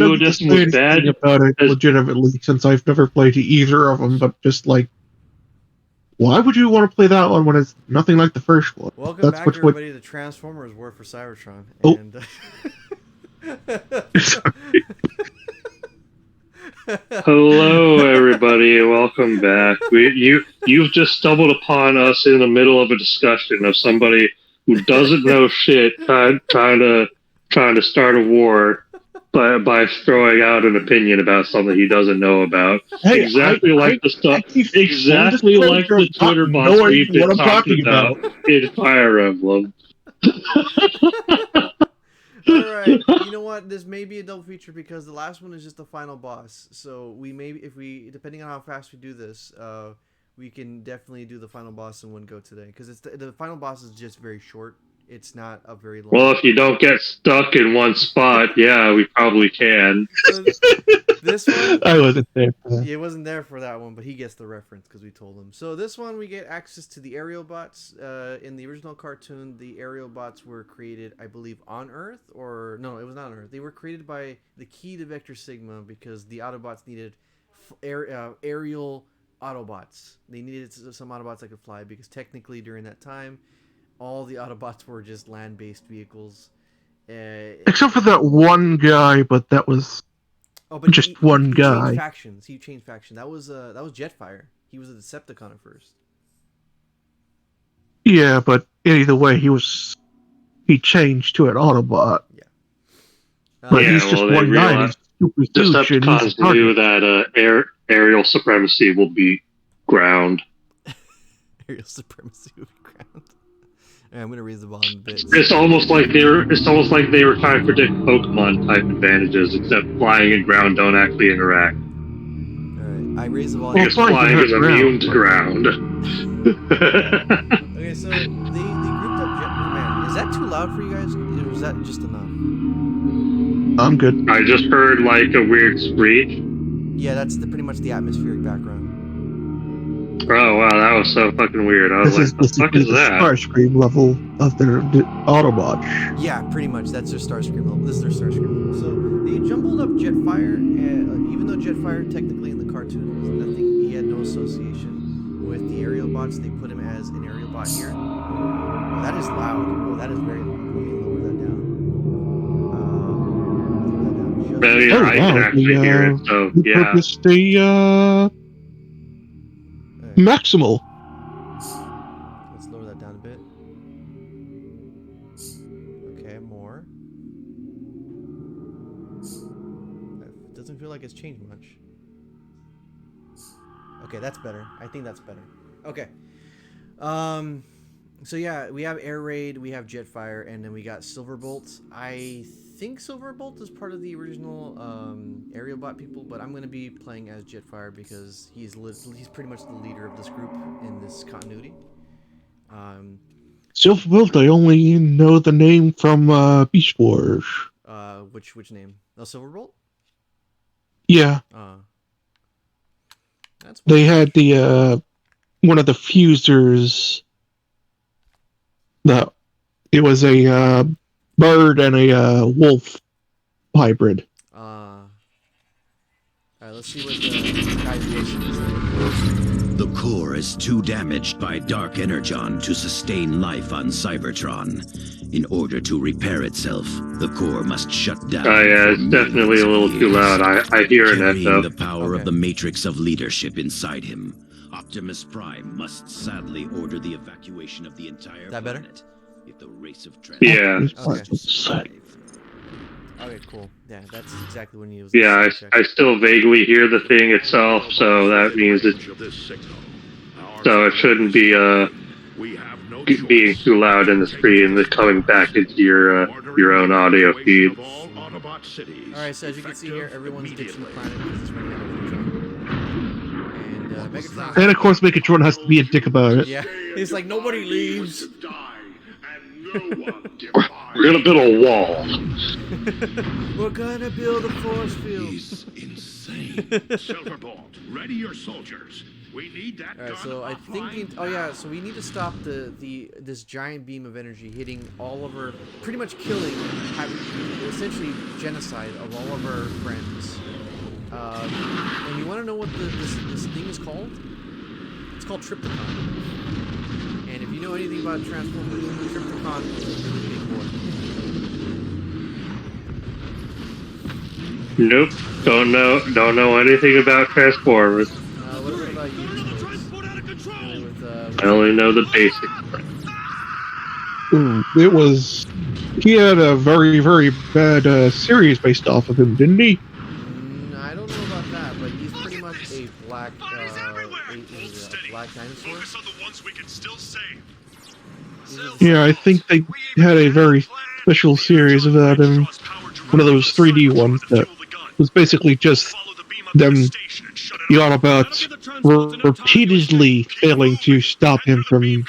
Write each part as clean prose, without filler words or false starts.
Blue Edition was bad. About it legitimately, since I've never played either of them, but just like, why would you want to play that one when it's nothing like the first one? Welcome back, everybody, to Transformers War for Cybertron. Oh. And, Hello, everybody, and welcome back. You've just stumbled upon us in the middle of a discussion of somebody who doesn't know shit, trying to start a war by throwing out an opinion about something he doesn't know about. Hey, exactly like the Twitter bots we've been talking about in Fire Emblem. Alright, you know what? This may be a double feature because the last one is just the final boss. So we may, depending on how fast we do this, we can definitely do the final boss in one go today. Because the final boss is just very short. It's not a very long. Well, if you don't get stuck in one spot, yeah, we probably can. So this one, I wasn't there for that. He wasn't there for that one, but he gets the reference because we told him. So this one, we get access to the aerial bots. In the original cartoon, the aerial bots were created, I believe, on Earth, or no, it was not on Earth. They were created by the key to Vector Sigma because the Autobots needed aerial Autobots. They needed some Autobots that could fly because technically during that time, all the Autobots were just land-based vehicles. Except for that one guy, but that was just one guy. He changed factions. That was Jetfire. He was a Decepticon at first. Yeah, but either way, he changed to an Autobot. Yeah. But he's just one guy. He's super huge. Decepticons knew that aerial supremacy will be ground. Aerial supremacy will be ground. I'm gonna raise the volume a bit. It's almost like they were trying to predict Pokemon type advantages, except flying and ground don't actually interact. Alright, I raise the volume. Because flying is immune to ground. Okay, so the grouped up man, is that too loud for you guys? Or is that just enough? I'm good. I just heard like a weird screech. Yeah, that's pretty much the atmospheric background. Oh wow, that was so fucking weird. I was like, what the fuck is that? Starscream level of their Autobots. Yeah, pretty much. That's their Starscream level. This is their Starscream level. So they jumbled up Jetfire, and even though Jetfire technically in the cartoon was nothing, he had no association with the aerial bots. They put him as an aerial bot here. Oh, that is loud. Oh, that is very loud. Let me lower that down. I can actually hear it. So yeah. Purpose the maximal. Let's lower that down a bit. Okay, more. It doesn't feel like it's changed much. Okay, that's better. I think that's better. Okay. So yeah, we have Air Raid, we have Jetfire, and then we got Silverbolt. I think Silverbolt is part of the original aerial bot people, but I'm going to be playing as Jetfire because he's pretty much the leader of this group in this continuity. Silverbolt, I only know the name from Beast Wars. Which name? Oh, Silverbolt? Yeah. They had the one of the fusers. It was a bird and a wolf hybrid. Alright, let's see what the guy's reaction is. The core is too damaged by Dark Energon to sustain life on Cybertron. In order to repair itself, the core must shut down. Oh yeah, it's definitely a little too loud. I hear an echo. The power of the matrix of leadership inside him, Optimus Prime must sadly order the evacuation of the entire planet. If the race of yeah. Okay, cool. Yeah, that's exactly when he was. Yeah, I still vaguely hear the thing itself, so that means it shouldn't be being too loud in the screen and coming back into your own audio feed. Alright, so as you can see here, everyone's ditching the planet because it's running out of Megatron. And of course, Megatron has to be a dick about it. Yeah, he's like, nobody leaves. We're gonna build a wall. We're gonna build a force field. He's insane. Silverbolt, ready your soldiers. We need that All right, gun so I offline think. now. Oh yeah, so we need to stop this giant beam of energy hitting all of our, pretty much killing, essentially genocide of all of our friends. And you want to know what this thing is called? It's called Trypticon. And if you know anything about Transformers, Trypticon is a really big boy. Nope. Don't know anything about Transformers. What about you? Little Snakes? transport out of control. I only know the basics. It was. He had a very, very bad series based off of him, didn't he? I don't know about that, but he's pretty much a black, Bodies everywhere. a Hold steady. black dinosaur. Focus on the ones we can still save. Yeah, I think they had a very special series about him. One of those 3D ones that was basically just them, the Autobots, repeatedly failing to stop him from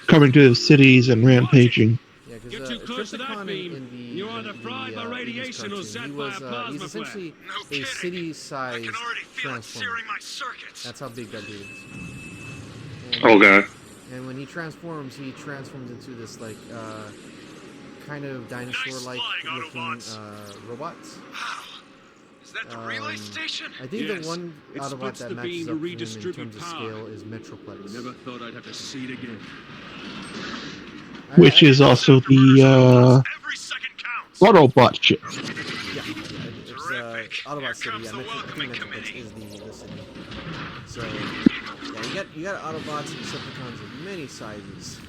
coming to the cities and rampaging. Yeah, Get because too close to that Trypticon beam. in the You're either fried by 80s radiation or cartoon, set he by was, a plasma he's flare. essentially No a kidding. city-sized I can already feel it transformer. searing my circuits. That's how big that dude is. And, Okay. and when he transforms into this like kind of dinosaur-like Nice flying, looking Autobots. robots. Wow. Is that the relay Um, station? I think Yes, the one it Autobot splits that the matches beam to up to him in redistribute terms of power. scale is Metroplex. Never thought I'd have to see it again. Which is also the Every second counts. Autobot ship. Yeah, it's Terrific. Autobot Here City. comes Yeah, the I welcoming think Metroplex committee. is the city. So yeah, you got Autobots and Decepticons of many sizes.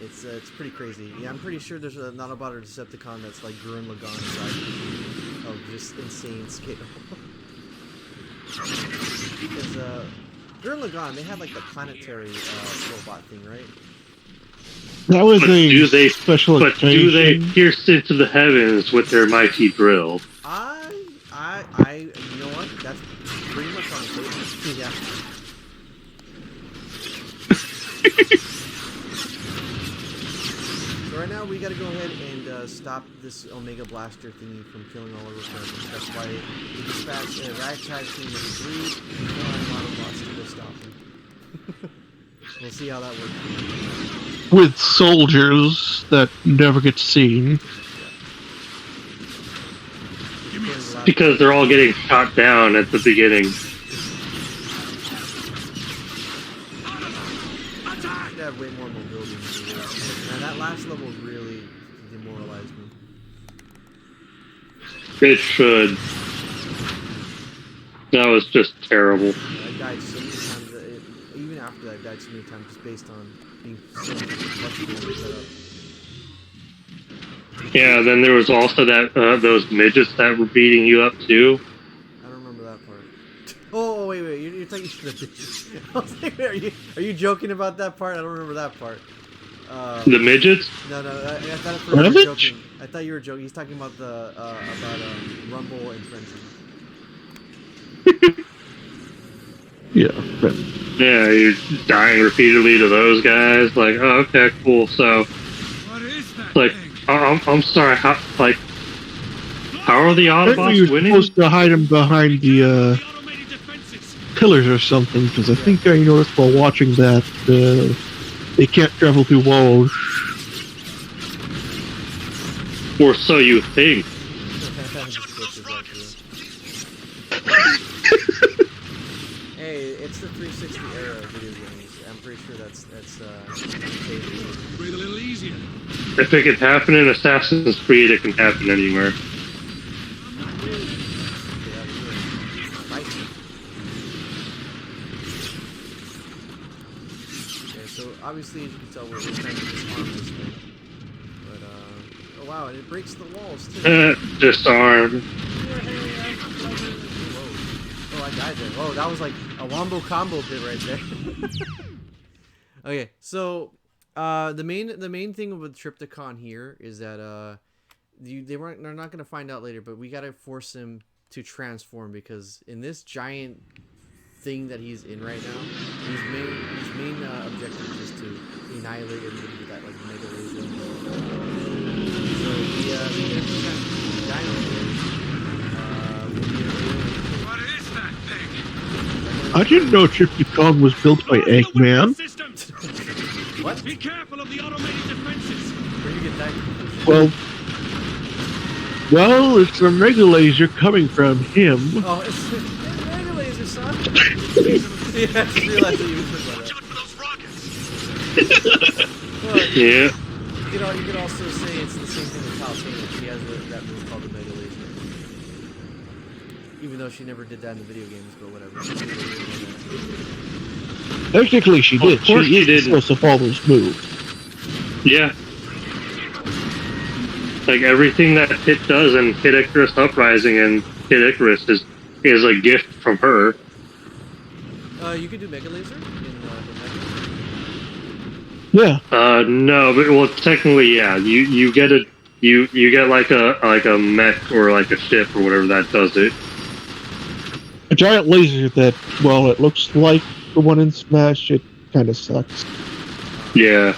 it's pretty crazy. Yeah, I'm pretty sure there's an Autobot or Decepticon that's like Gurren Lagann size of just insane scale. Because Gurren Lagann, they had like the planetary robot thing, right? That was But a do they- special But do they occasion. pierce into the heavens with their mighty drill? You know what? That's pretty much on the table. Yeah. So right now we gotta go ahead and stop this Omega Blaster thingy from killing all of our friends. That's why we dispatched a ragtag team of 3 Autobots to go stop him. We'll see how that works. With soldiers that never get seen. Because they're all getting shot down at the beginning. Should have way more mobility than we do. Man, that last level really demoralized me. It should. That was just terrible. I died so many times. Even after that, I died so many times just based on being so frustrated set up. Yeah, then there was also that those midgets that were beating you up too. I don't remember that part. Oh wait, you're talking to the bitches. I was like, are you joking about that part? I don't remember that part. The midgets? No, I thought you were joking. I thought you were joking. He's talking about the Rumble and Frenzy. Yeah. But Yeah, you're dying repeatedly to those guys. Like, oh, okay, cool. So, What is that like, thing? I'm sorry. How are the apparently Autobots you're winning? supposed to hide them behind the The automated defenses. pillars or something, because I think I noticed while watching that they can't travel through walls. Or so you think. Hey, it's the 360 era of video games. I'm pretty sure that's Breathe a little easier. If it can happen in Assassin's Creed, it can happen anywhere. Okay, so obviously as you can tell we're trying to disarm this thing. But oh wow, and it breaks the walls too. Disarmed. Whoa. Oh, I died there. Whoa, that was like a wombo combo bit right there. Okay, so the main thing with Trypticon here is that they're not gonna find out later, but we gotta force him to transform, because in this giant thing that he's in right now, his main objective is to annihilate everybody with that like mega laser. So the dino What is that thing? I didn't know Gypsy Kong was built by Eggman. What? Be careful of the automated defenses. Where do you get that conclusion? Well, it's the Mega Laser coming from him. Oh, it's Mega Laser, son. Yeah, I just realized that you were talking about For those rockets. that. Well, Yeah. you could also say it's the same thing with Palpatine. She has that move called the Mega Laser. Even though she never did that in the video games, but whatever. Technically, she Well, did. of course she is didn't. supposed to follow those moves. Yeah. Like everything that Hit does in Hit Icarus Uprising and Hit Icarus is a gift from her. You could do Mega Laser in the Mega. Yeah. No, but well, technically, yeah. You get you get like a mech or like a ship or whatever that does it. A giant laser that, well, it looks like the one in Smash. It kind of sucks. Yeah.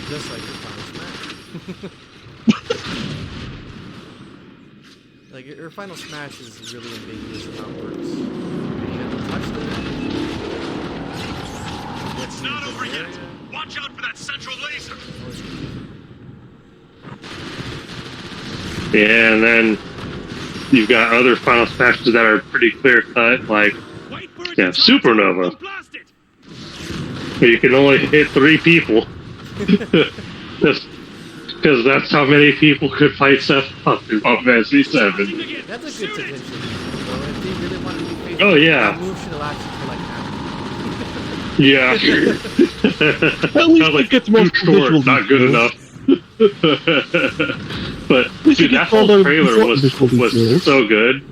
Just like your Final Smash. Like, your Final Smash is really ambiguous in how it works. You have to touch the It's not over yet. Watch out for that central laser. Yeah, and then you've got other Final Smashes that are pretty clear cut, like Wait for it yeah, to charge. Supernova. Don't blast it. Where you can only hit 3 people. Just because that's how many people could fight Sephiroth in Final Fantasy 7. That's a good suggestion. So if they really want to be faithful, Oh, yeah. that move should last you for like an hour. Yeah. At least Sounds like it gets most too short, visual not good details. enough. But least dude, it that gets all whole the trailer was visual details. so good.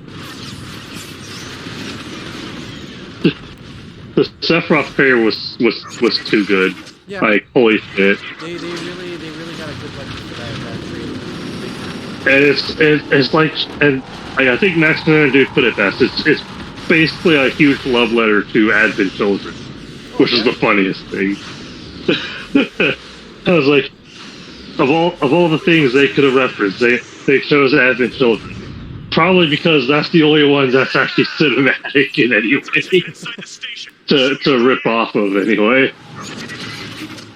The Sephiroth trailer was too good. Yeah, Like holy shit! they really got a good budget for that trailer. And it's like, and I think Max Dude put it best. It's basically a huge love letter to Advent children, which is the funniest thing. I was like, of all the things they could have referenced, they chose Advent children. Probably because that's the only one that's actually cinematic in any way Inside the station. to rip off of anyway.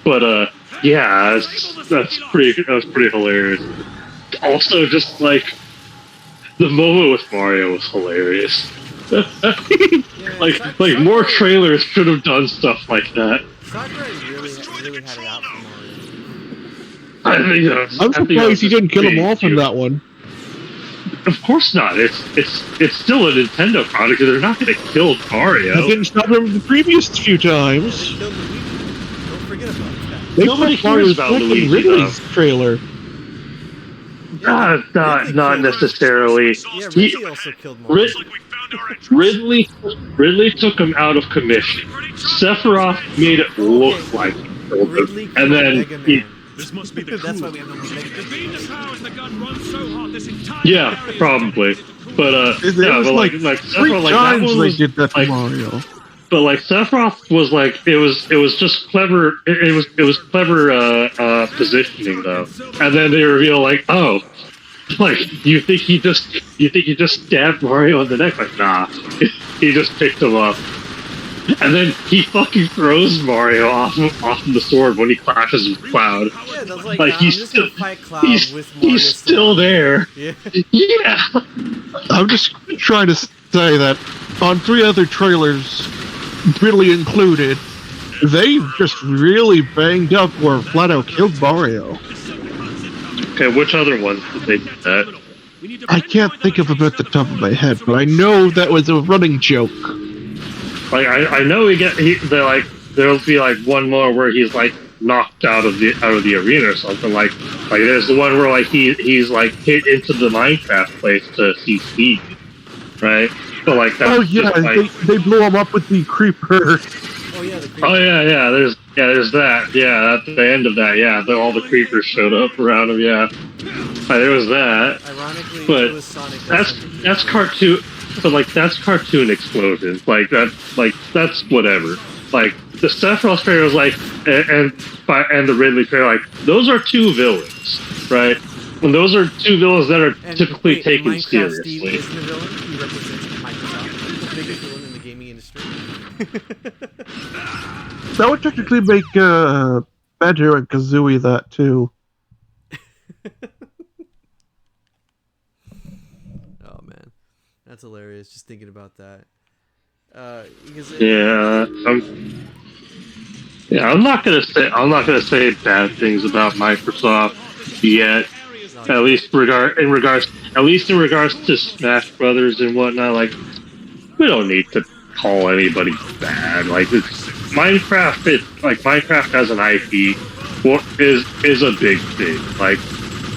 But yeah, that was pretty hilarious. Also, just like the moment with Mario was hilarious. like more trailers should have done stuff like that. Sakurai really had it out for Mario. I think I'm surprised he didn't kill him off in that one. Of course not. It's still a Nintendo product, and they're not going to kill Mario. That didn't stop him the previous few times. They killed Luigi. Don't forget about that. They Nobody put Mario's cares about fucking Luigi, Ridley's trailer. Not necessarily. Yeah, He- Ridley also killed Mario. Rid- Ridley took him out of commission. Sephiroth made it look like he killed Ridley him, killed and then Mega he, Man. This must be the That's why cool. we have no more Mega The Man. beam that powers the gun runs so hot this entire yeah, area is probably. dedicated to But It yeah, was but like, like 3 Sephiroth, like that times one they was did that to like, Mario. but like Sephiroth was like it was just clever. It was clever positioning though, and then they reveal like, oh, like you think he just stabbed Mario in the neck? Like nah, he just picked him up, and then he fucking throws Mario off of the sword when he clashes with Cloud. Yeah, that's like, Like I'm he's just still gonna fight Cloud with Mario. he's still there. Yeah. Yeah. I'm just trying to say that on 3 other trailers, Ridley included, they just really banged up or flat out killed Mario. Okay, which other ones did they do that? I can't think of them at the top of my head, but I know that was a running joke. Like I know there'll be like one more where he's like knocked out of the arena or something. Like there's the one where like he's like hit into the Minecraft place to see Steve, right? But like that's Oh yeah, just, like, they blew him up with the creeper. Oh yeah, the oh yeah. There's that. Yeah, at the end of that. Yeah, all the creepers showed up around him. Yeah, there was that. Ironically, But it was Sonic. That's cartoon. But like that's cartoon explosions. Like that's whatever. Like the Sephiroth trailer was like, and the Ridley trailer, like those are 2 villains, right? And those are two villains that are And typically wait, taken Minecraft Steve seriously. isn't a villain. He represents Microsoft, the biggest villain in the gaming industry. That would technically make Banjo and Kazooie that too. Oh man, that's hilarious. Just thinking about that. Because I'm not gonna say bad things about Microsoft yet. At least in regards to Smash Brothers and whatnot. Like, we don't need to call anybody bad. Like, Minecraft as an IP is a big thing. Like,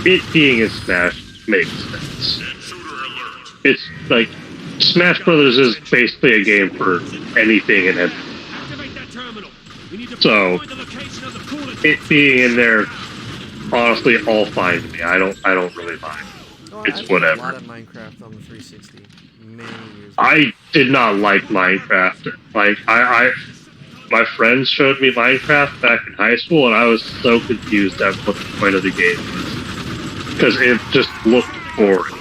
it being in Smash makes sense. It's like Smash Brothers is basically a game for anything and everything. So it being in there, honestly, all fine to me. I don't really mind. It's whatever. A lot of Minecraft on the 360 many years ago. I did not like Minecraft. Like my friends showed me Minecraft back in high school, and I was so confused at what the point of the game was because it just looked boring.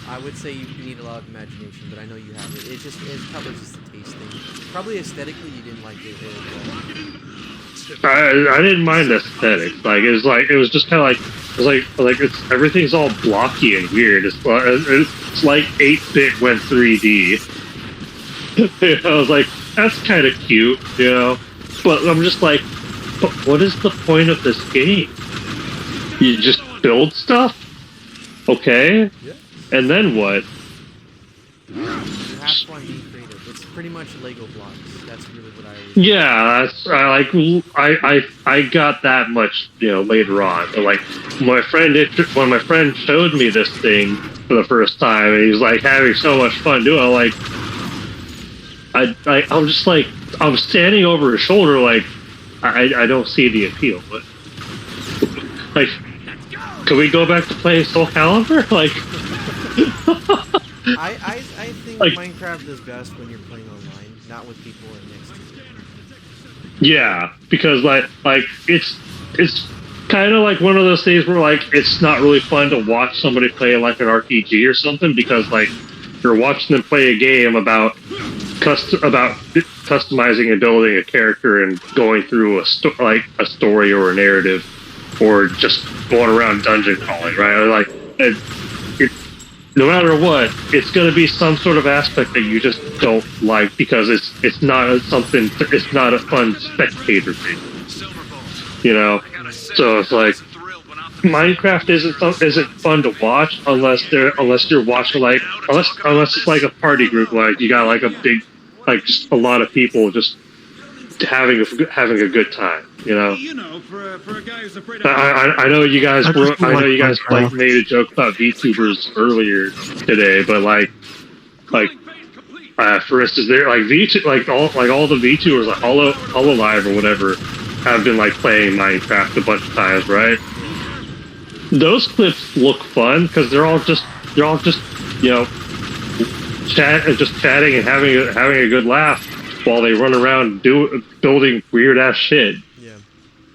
I would say you need a lot of imagination, but I know you have it. It's probably just a taste thing. Probably aesthetically, you didn't like it very well. I didn't mind the aesthetics. Like it was just kind of like everything's all blocky and weird. It's like 8-bit went 3D. I was like, that's kind of cute, you know. But I'm just like, but what is the point of this game? You just build stuff, okay? Yeah. And then what? You have fun being creative. It's pretty much Lego blocks. That's really what I always Yeah, I got that much, you know, later on. But like when my friend showed me this thing for the first time, and he was like having so much fun doing it, I'm just like, I'm standing over his shoulder, like I don't see the appeal. But like, can we go back to playing Soul Calibur? Like. I think like, Minecraft is best when you're playing online, not with people right next to you. Yeah, because like it's kind of like one of those things where like it's not really fun to watch somebody play like an RPG or something because like you're watching them play a game about customizing and building a character and going through a story or a narrative or just going around dungeon crawling, right? Like no matter what, it's going to be some sort of aspect that you just don't like because it's not a fun spectator thing, you know. So it's like Minecraft isn't fun to watch unless you're watching unless it's like a party group, like you got like a big just a lot of people just having a good time, you know. For a guy who's afraid I know you guys made a joke about VTubers earlier today, but for instance, they're like all the VTubers, like Hololive or whatever, have been like playing Minecraft a bunch of times, right? Those clips look fun because they're all just you know chatting and having a good laugh while they run around building weird ass shit. Yeah.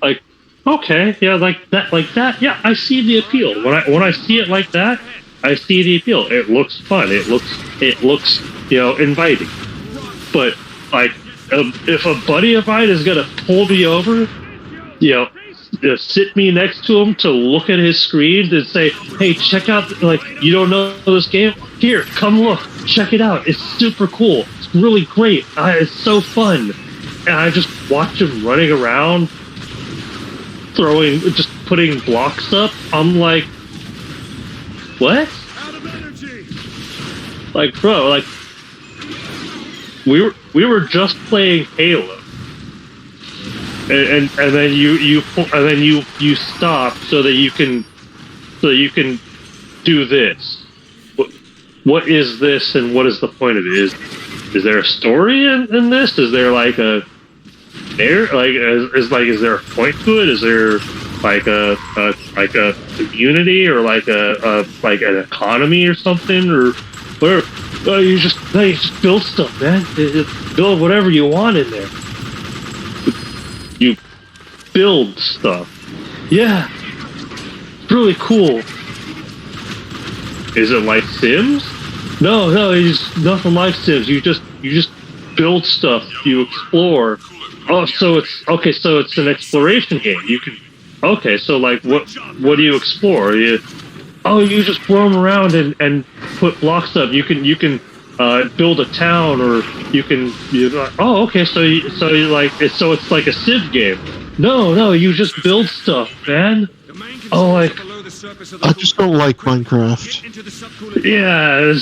Like, okay, yeah, like that. Yeah, I see the appeal. When I see it like that, I see the appeal. It looks fun. It looks you know, inviting. But like, if a buddy of mine is gonna pull me over, you know, sit me next to him to look at his screen and say, "Hey, check out, like, you don't know this game? Here, come look, check it out. It's super cool. It's really great. It's so fun." And I just watch him running around, just putting blocks up. I'm like, what? Like, bro, like, we were just playing Halo. And then you stop so that you can do this. What is this, and what is the point of it? Is there a story in this? Is there like is there a point to it? Is there like a community or like an economy or something or where? You just build stuff, man. Build whatever you want in there. You build stuff. Yeah, it's really cool. Is it like Sims? No, it's nothing like Sims. You just build stuff. You explore. Oh, so it's okay. So it's an exploration game. You can. Okay, so like what do you explore? You just roam around and put blocks up. You can build a town, or you can. Okay. So you it's like a Civ game. No, you just build stuff, man. Oh, like I just don't like Minecraft. yeah.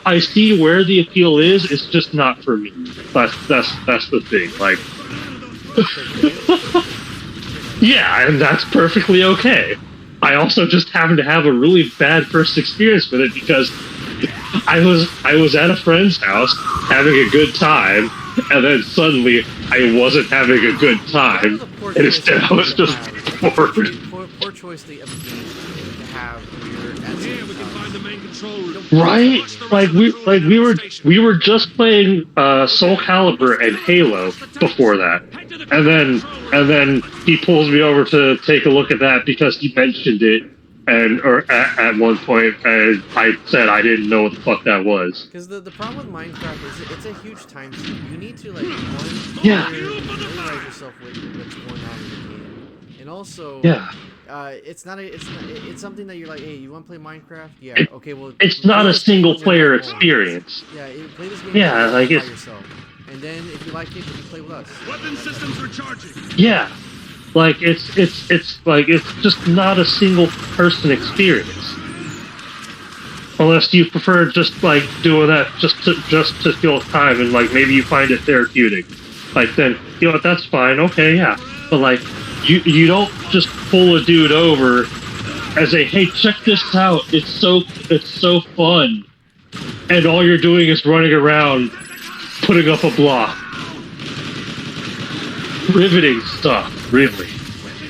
I see where the appeal is. It's just not for me. That's the thing. Like, yeah, and that's perfectly okay. I also just happened to have a really bad first experience with it because I was at a friend's house having a good time, and then suddenly I wasn't having a good time, and instead I was just bored. Poor choice of a game to have when you're at Yeah, we can find the main control room. Right? We were just playing Soul Calibur and Halo before that, and then he pulls me over to take a look at that because he mentioned it, at one point, and I said I didn't know what the fuck that was. Because the problem with Minecraft is it's a huge time sink. You need to Yeah. familiarize yourself with what's going on in the game, and also Yeah. it's something that you're like, hey, you want to play Minecraft? Yeah. Okay. Well, It's not play a this game single on your player own. experience. Yeah. Play this game. Yeah, like by it's- yourself, and then if you like it, you play with us. Weapon systems recharging. Yeah. Like it's just not a single person experience. Unless you prefer just like doing that just to kill time, and like maybe you find it therapeutic. Like then that's fine, okay, yeah. But like you don't just pull a dude over and say, hey, check this out, it's so fun. And all you're doing is running around putting up a block. Riveting stuff, really.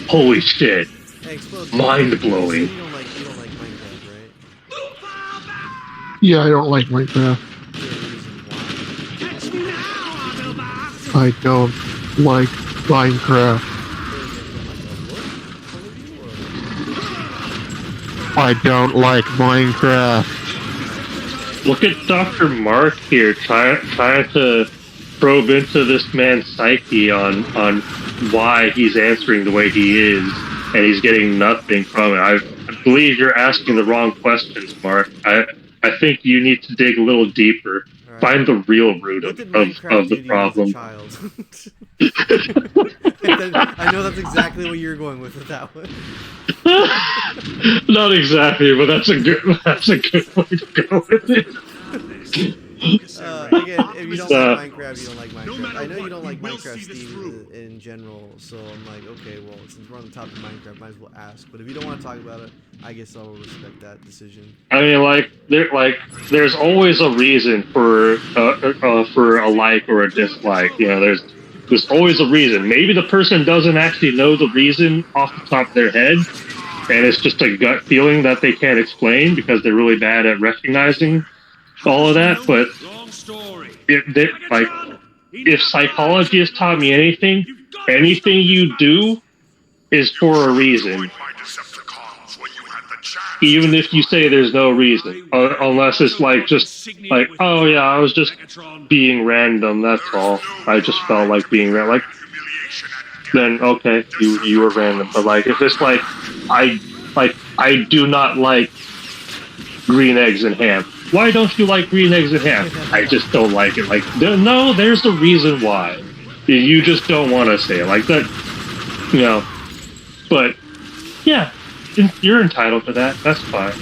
Holy shit. Hey, Explode, Mind-blowing. You don't like Minecraft, right? Yeah, I don't like Minecraft. I don't like Minecraft. I don't like Minecraft. Look at Dr. Mark here trying to probe into this man's psyche on why he's answering the way he is, and he's getting nothing from it. I believe you're asking the wrong questions, Mark. I think you need to dig a little deeper. Right. Find the real root What of did Minecraft do the to problem. you as a child? I know that's exactly what you're going with that one. Not exactly, but that's a good way to go with it. Again, if you don't like Minecraft, you don't like Minecraft. I know you don't like Minecraft, Steve, in general, so I'm like, okay, well, since we're on the topic of Minecraft, might as well ask. But if you don't want to talk about it, I guess I will respect that decision. I mean, there's always a reason for a like or a dislike. You know, there's always a reason. Maybe the person doesn't actually know the reason off the top of their head, and it's just a gut feeling that they can't explain because they're really bad at recognizing all of that. But if psychology has taught me anything you do is for a reason. Even if you say there's no reason, unless it's just like, oh yeah, I was just being random. That's all. I just felt like being random. Like, then okay, you were random. But like, if it's like, I do not like green eggs and ham. Why don't you like green eggs and ham? I just don't like it. Like, no, there's a reason why. You just don't want to say it like that, you know. But yeah. You're entitled to that. That's fine.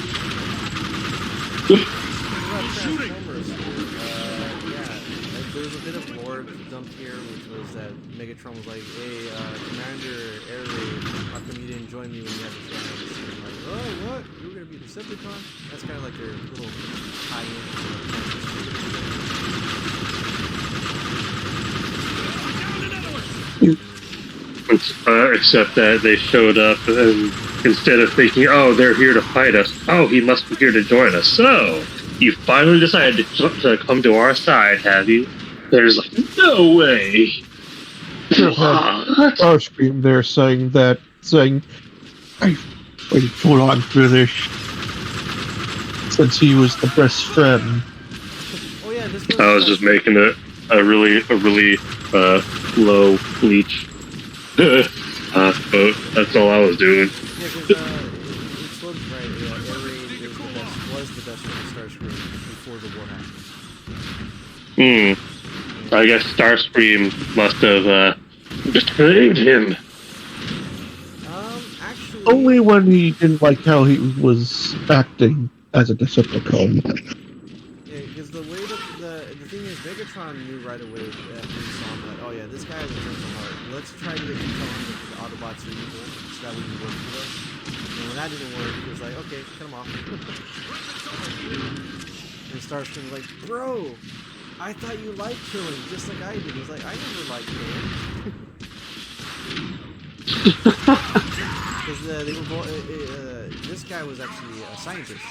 There was a bit of lore dumped here, which was that Megatron was like, hey, Commander Air Raid, how come you didn't join me when you had the chance? And like, oh, what? You were going to be Decepticon? That's kind of like their little tie-in. Except that they showed up and instead of thinking, oh, they're here to fight us, oh, he must be here to join us. So, you finally decided to come to our side, have you? There's like, no way. should have had Starscream there saying, I hold on for this, since he was the best friend. Oh yeah, this I was just making it a really low bleach. That's all I was doing. Yeah, because Explod's right. Air Raid was the best friend of Starscream before the war happened. I guess Starscream must have betrayed him. Actually, Only when he didn't like how he was acting as a Decepticon. yeah, because the way that the thing is, Megatron knew right away after he saw him, like, oh yeah, this guy has a gentle heart. Let's try to get him tell him that the Autobots are evil, so that way he works with us. And when that didn't work, he was like, okay, cut him off. And Starscream was like, bro, I thought you liked killing, just like I did. He was like, I never liked killing. Because they were both, this guy was actually a scientist.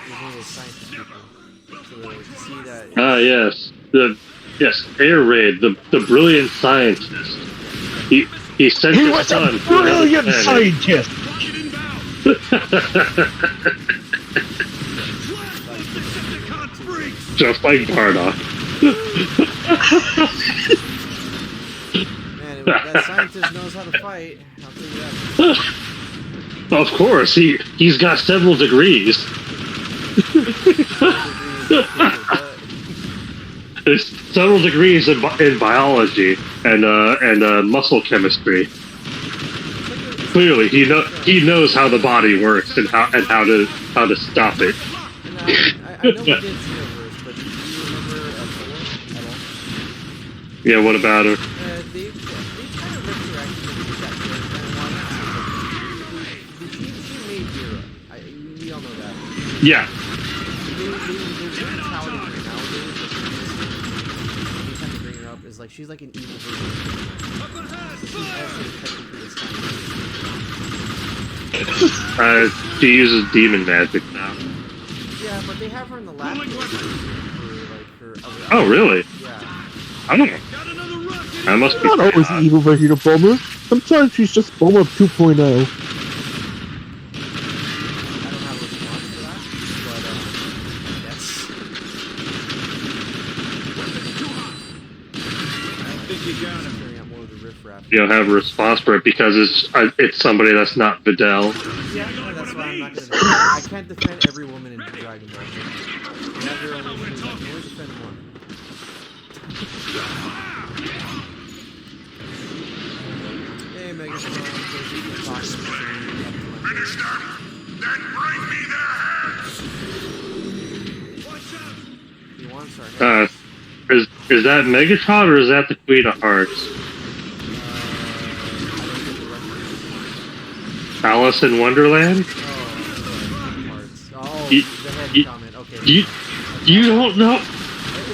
He was one of those scientist people. So to see that. Yes, yes, Air Raid, the brilliant scientist. He sent He his was son a brilliant scientist! Just like Bardock. Man, that scientist knows how to fight. I'll tell you that. Of course, he's got several degrees. There's several degrees in biology and muscle chemistry. Clearly, he knows how the body works and how to stop it. And, I know we did Universe, but do you remember Thor at all? Yeah, what about her? They kind of retroactively that character and she made Hera. We all know that. Yeah. They really touted her nowadays. Anytime they bring her up, is like she's like an evil version of her. So she's also technically a scientist. She uses demon magic now. Yeah, but they have her in the lab for like her other. Oh, really? Yeah. I don't know. I must be Not always the evil version of Bulma. Sometimes she's just Bulma 2.0. I don't have a response for that, but yes. I think you got him. Figuring out more of the riffraff. You don't have a response for it because it's somebody that's not Videl. Yeah, that's why I'm not gonna. I can't defend every woman in Dragon Ball. Never only defend one. Hey, Megatron. Finish them! Then bring me their heads! He wants our heads. Is that Megatron or is that the Queen of Hearts? Alice in Wonderland? Oh, You- the head you- comment. Okay. You don't know? It's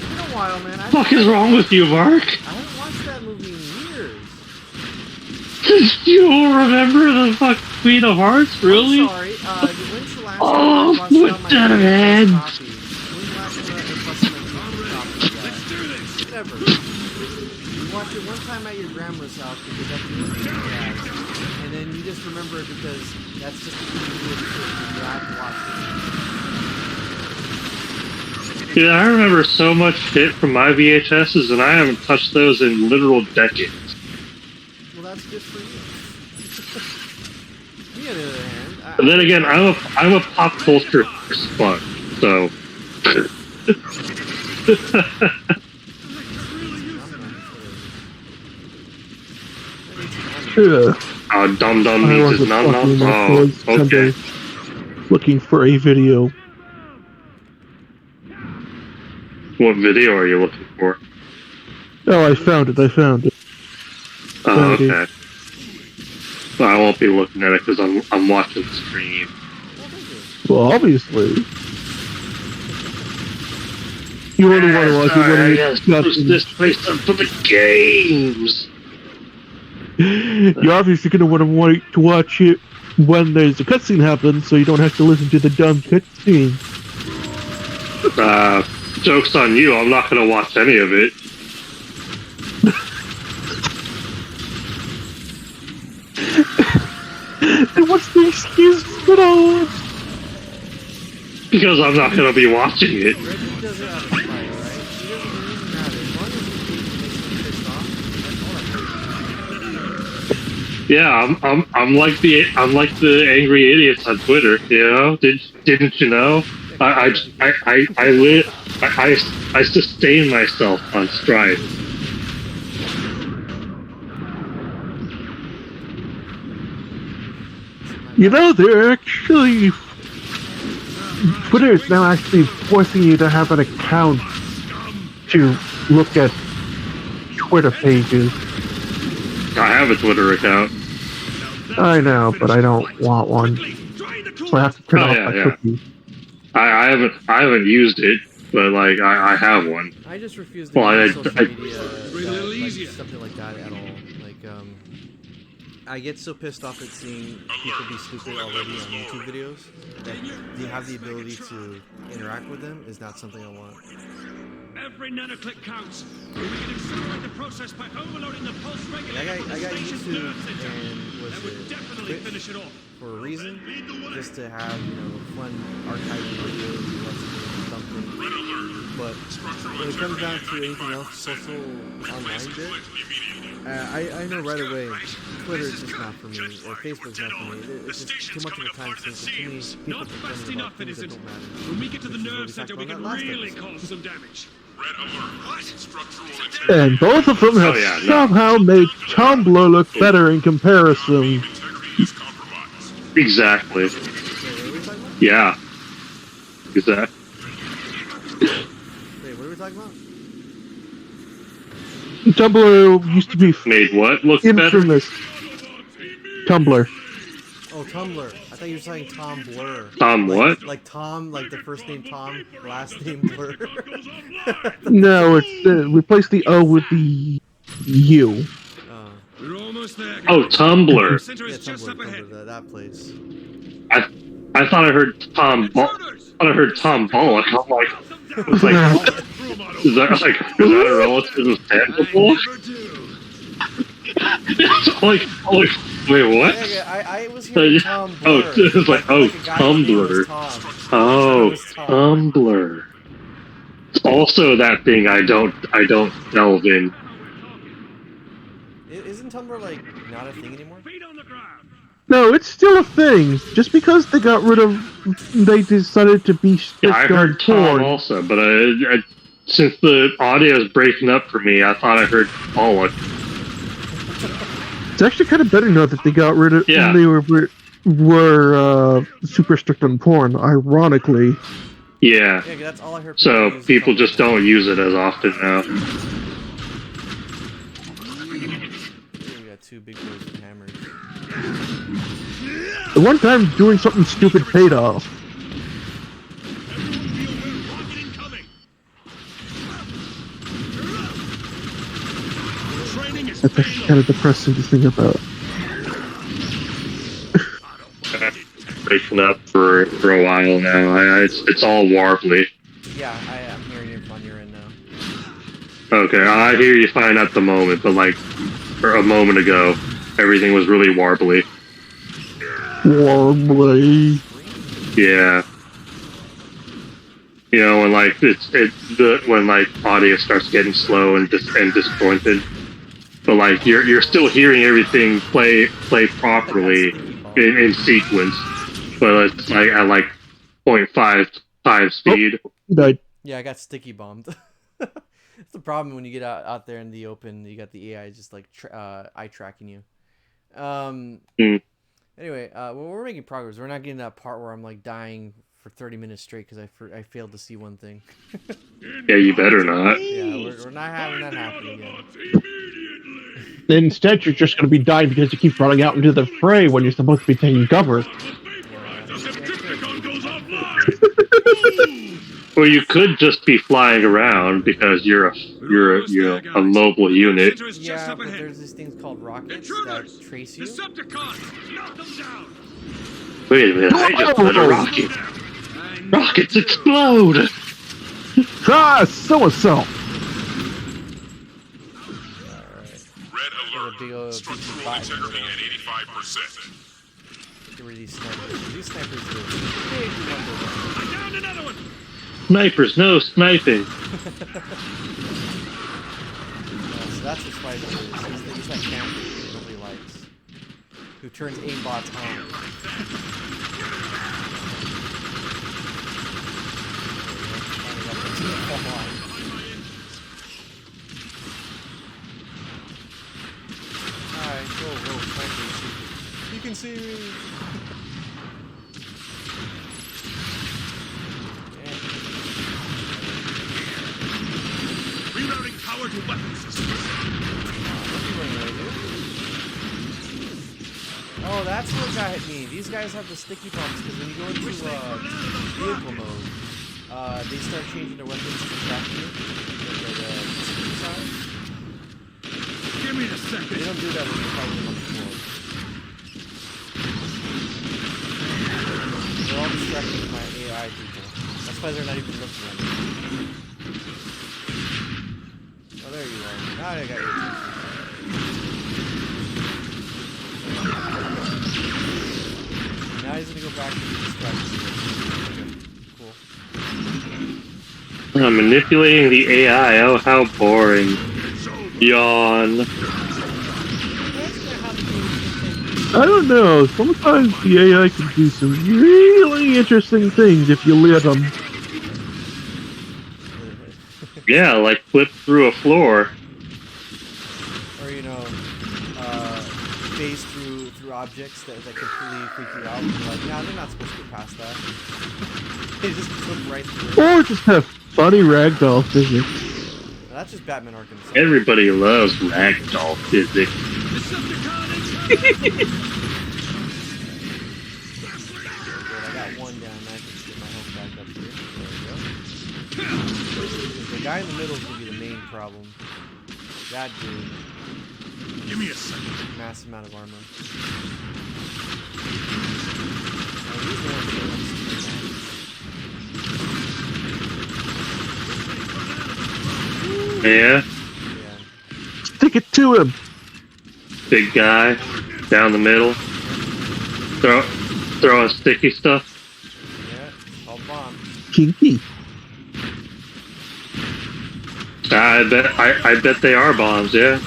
been a while, man. What the fuck is wrong with you, Mark? I haven't watched that movie in years. You don't remember the fuck Queen of Hearts, really? I'm sorry. When's the last Oh, time I watched what it on my the first head? copy? When's the last time I busted my copy of that? Never. You watched it one time at your grandma's house because that's the only thing you had. And then you just remember it because that's just the thing you do as a kid. You have to watch it. Yeah, I remember so much shit from my VHSs, and I haven't touched those in literal decades. Well, that's good for you. Me, on the other hand, But then again, I'm a pop culture sponge, so. Yeah. Dum Dum I means was is num num. fucking Oh, okay. looking for a video. What video are you looking for? Oh, I found it. Oh, Okay. okay. Well, I won't be looking at it because I'm watching the stream. Well, obviously. You only want to watch it when I it's gotta push this place up for the games. You're obviously going to want to watch it when there's a cutscene happens, so you don't have to listen to the dumb cutscene. Joke's on you. I'm not gonna watch any of it. then what's the excuse for all? Because I'm not gonna be watching it. Reggie does it out of spite, right? He doesn't even matter. As long as he makes me pissed off, that's all I care. Yeah, I'm like the angry idiots on Twitter. You know? Didn't you know? I sustain myself on Strife. You know, they're actually... Twitter is now actually forcing you to have an account to look at Twitter pages. I have a Twitter account. I know, but I don't want one. So I have to turn off my cookies. I haven't used it, but like I have one. I just refuse to use social media, like, something like that at all. Like, I get so pissed off at seeing people be stupid already on YouTube videos that you have the ability to interact with them is not something I want. Every nanoclick counts. We can accelerate the process by overloading the pulse regulator. I got YouTube and was definitely finish it off for a reason, just to have, you know, fun archiving videos and let's do something. But when it comes down to anything else, social online bit, I know right away Twitter is just not for me, or Facebook's not for me. It's just too much of a time sink, and too many people complaining about things that don't matter. When we get to the nerve center, we can really cause some damage. And both of them have somehow made Tumblr look better in comparison. Exactly. Yeah. Exactly. Wait, what are we talking about? Tumblr used to be Made what look infamous. Tumblr. Oh, Tumblr. I thought you were saying Tom Blur. Tom what? Like Tom, like the first name Tom, last name Blur. No, it's replace the O with the U. We're almost there. Oh, Tumblr. Center Yeah, is just up ahead. Tumblr, that place. I thought I heard Tom. I Tom Bullock. I'm like, is that a relative of Temple? like, wait, what? Yeah, I was hearing Tom Blur. Oh, it was like, Tumblr. Oh, Tumblr. It's also that thing I don't delve in. Isn't Tumblr like not a thing anymore? No, it's still a thing. Just because they got rid of, they decided to be strict Yeah, I heard on Tom porn. also, but since the audio is breaking up for me, I thought I heard Bullock. It's actually kind of better now that they got rid of. Yeah. They were super strict on porn. Ironically. Yeah. Yeah, that's all I heard. So people just don't use it as often now. We got two big boys with hammers. The one time doing something stupid paid off. That's actually kind of depressing to think about. Breaking up for a while now. It's all warbly. Yeah, I'm hearing it on your end now. Okay, I hear you fine at the moment, but like for a moment ago, everything was really warbly. Warbly. Yeah. You know, when like when like audio starts getting slow and disjointed, but like you're still hearing everything play properly in sequence, but it's like at like 0.5 times speed. Died. Yeah, I got sticky bombed. It's the problem when you get out there in the open. You got the AI just like eye tracking you. Anyway, well, we're making progress. We're not getting that part where I'm like dying for 30 minutes straight because I failed to see one thing. Yeah, you better not. Yeah, we're not having that happen again. Instead, you're just going to be dying because you keep running out into the fray when you're supposed to be taking cover. Well, you could just be flying around because you're a mobile unit. Yeah, but there's these things called rockets that trace you. Wait a minute, I just lit a rocket. Rockets explode! Ah, so-and-so! Red alert. Structural integrity at 85%. Get rid of these snipers. These snipers do big wonders. I downed another one. Snipers, no sniping. So that's what Spider is. He's that camper that nobody likes. Who turns aimbots on. Alright, go, sniper. You can see me. Rerouting power to weapon systems. Oh, that's what got hit me. These guys have the sticky bumps because when you go into vehicle mode, they start changing their weapons to track you. The sticky side. Give me a second. They don't do that when you're fighting them on the floor. They're all distracting my AI people. That's why they're not even looking at me. Oh, there you are. Now I got your attention. Now he's gonna go back to the distraction. Cool. I'm manipulating the AI. Oh, how boring. Yawn. I don't know. Sometimes the AI can do some really interesting things if you let them. Yeah, like flip through a floor. Or phase through objects that completely freak you out. You're like, nah, they're not supposed to get past that. They just flip right through. Or just have funny ragdoll physics. Now, that's just Batman Arkham. Everybody loves ragdoll physics. I got one down. I can get my health back up here. There we go. The guy in the middle is going to be the main problem. That dude. Give me a second. Massive amount of armor. Oh, he's the one Yeah, yeah. Stick it to him. big guy down the middle. Throwing sticky stuff. Yeah, all bomb. Kinky. I bet they are bombs. Yeah.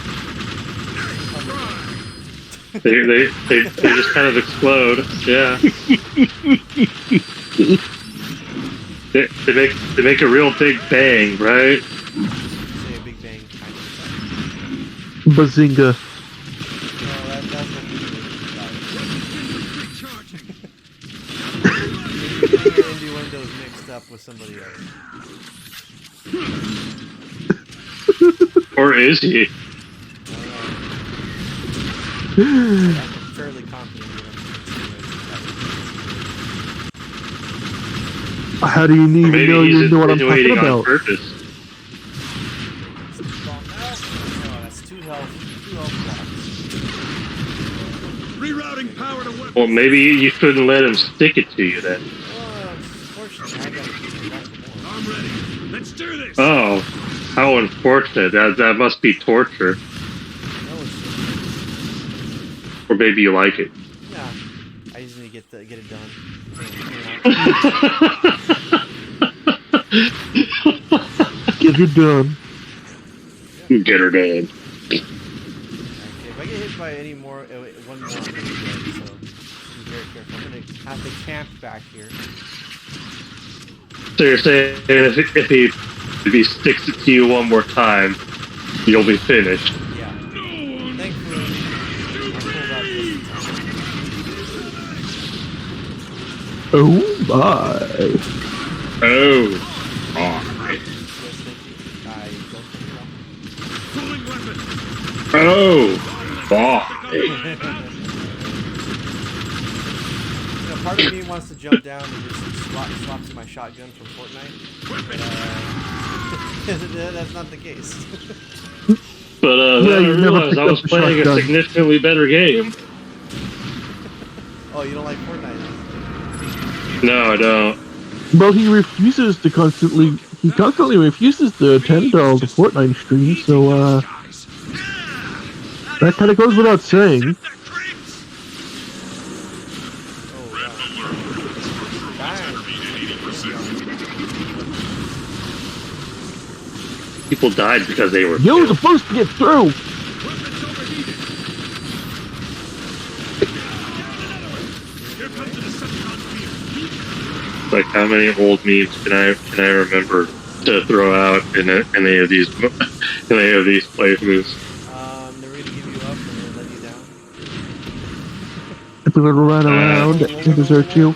They just kind of explode. Yeah. they make a real big bang, right? Say a big bang kind of. Bazinga. No, that's what he did. Innuendo's mixed up with somebody else. Or is he? I'm fairly confident that How do you even Maybe know he's you know what I'm talking insinuating on about? purpose. Oh, that's two health blocks. Rerouting power to weapon. Well, maybe you couldn't let him stick it to you then. Well, unfortunately, I gotta keep it back for more. I'm ready. Let's do this. Oh, how unfortunate. That must be torture. No, it's Or maybe you like it. nah. I just need to get it done. Get it done. Get her done. Okay, if I get hit by any more, one more, I'm gonna be dead, so be very careful. I'm gonna have to camp back here. So you're saying if he sticks it to you one more time, you'll be finished. Yeah. Thankfully, I pulled out this time. Oh my. Oh. Yes, thank you. I don't think so. Pulling weapon. Oh. You know, part of me wants to jump down and just swap to my shotgun from Fortnite, but that's not the case. But Yeah, I you never realized picked I up was the playing a shotgun. significantly better game. Oh, you don't like Fortnite? No, I don't. Well, he constantly refuses to attend all the Fortnite streams, so, that kind of goes without saying. People died because they were You were killed. supposed to get through. Weapons overheated. Here comes the Decepticon field. Like, how many old memes can I remember to throw out in any of these playthroughs? They're gonna give you up and then let you down. If we're gonna run around and desert you.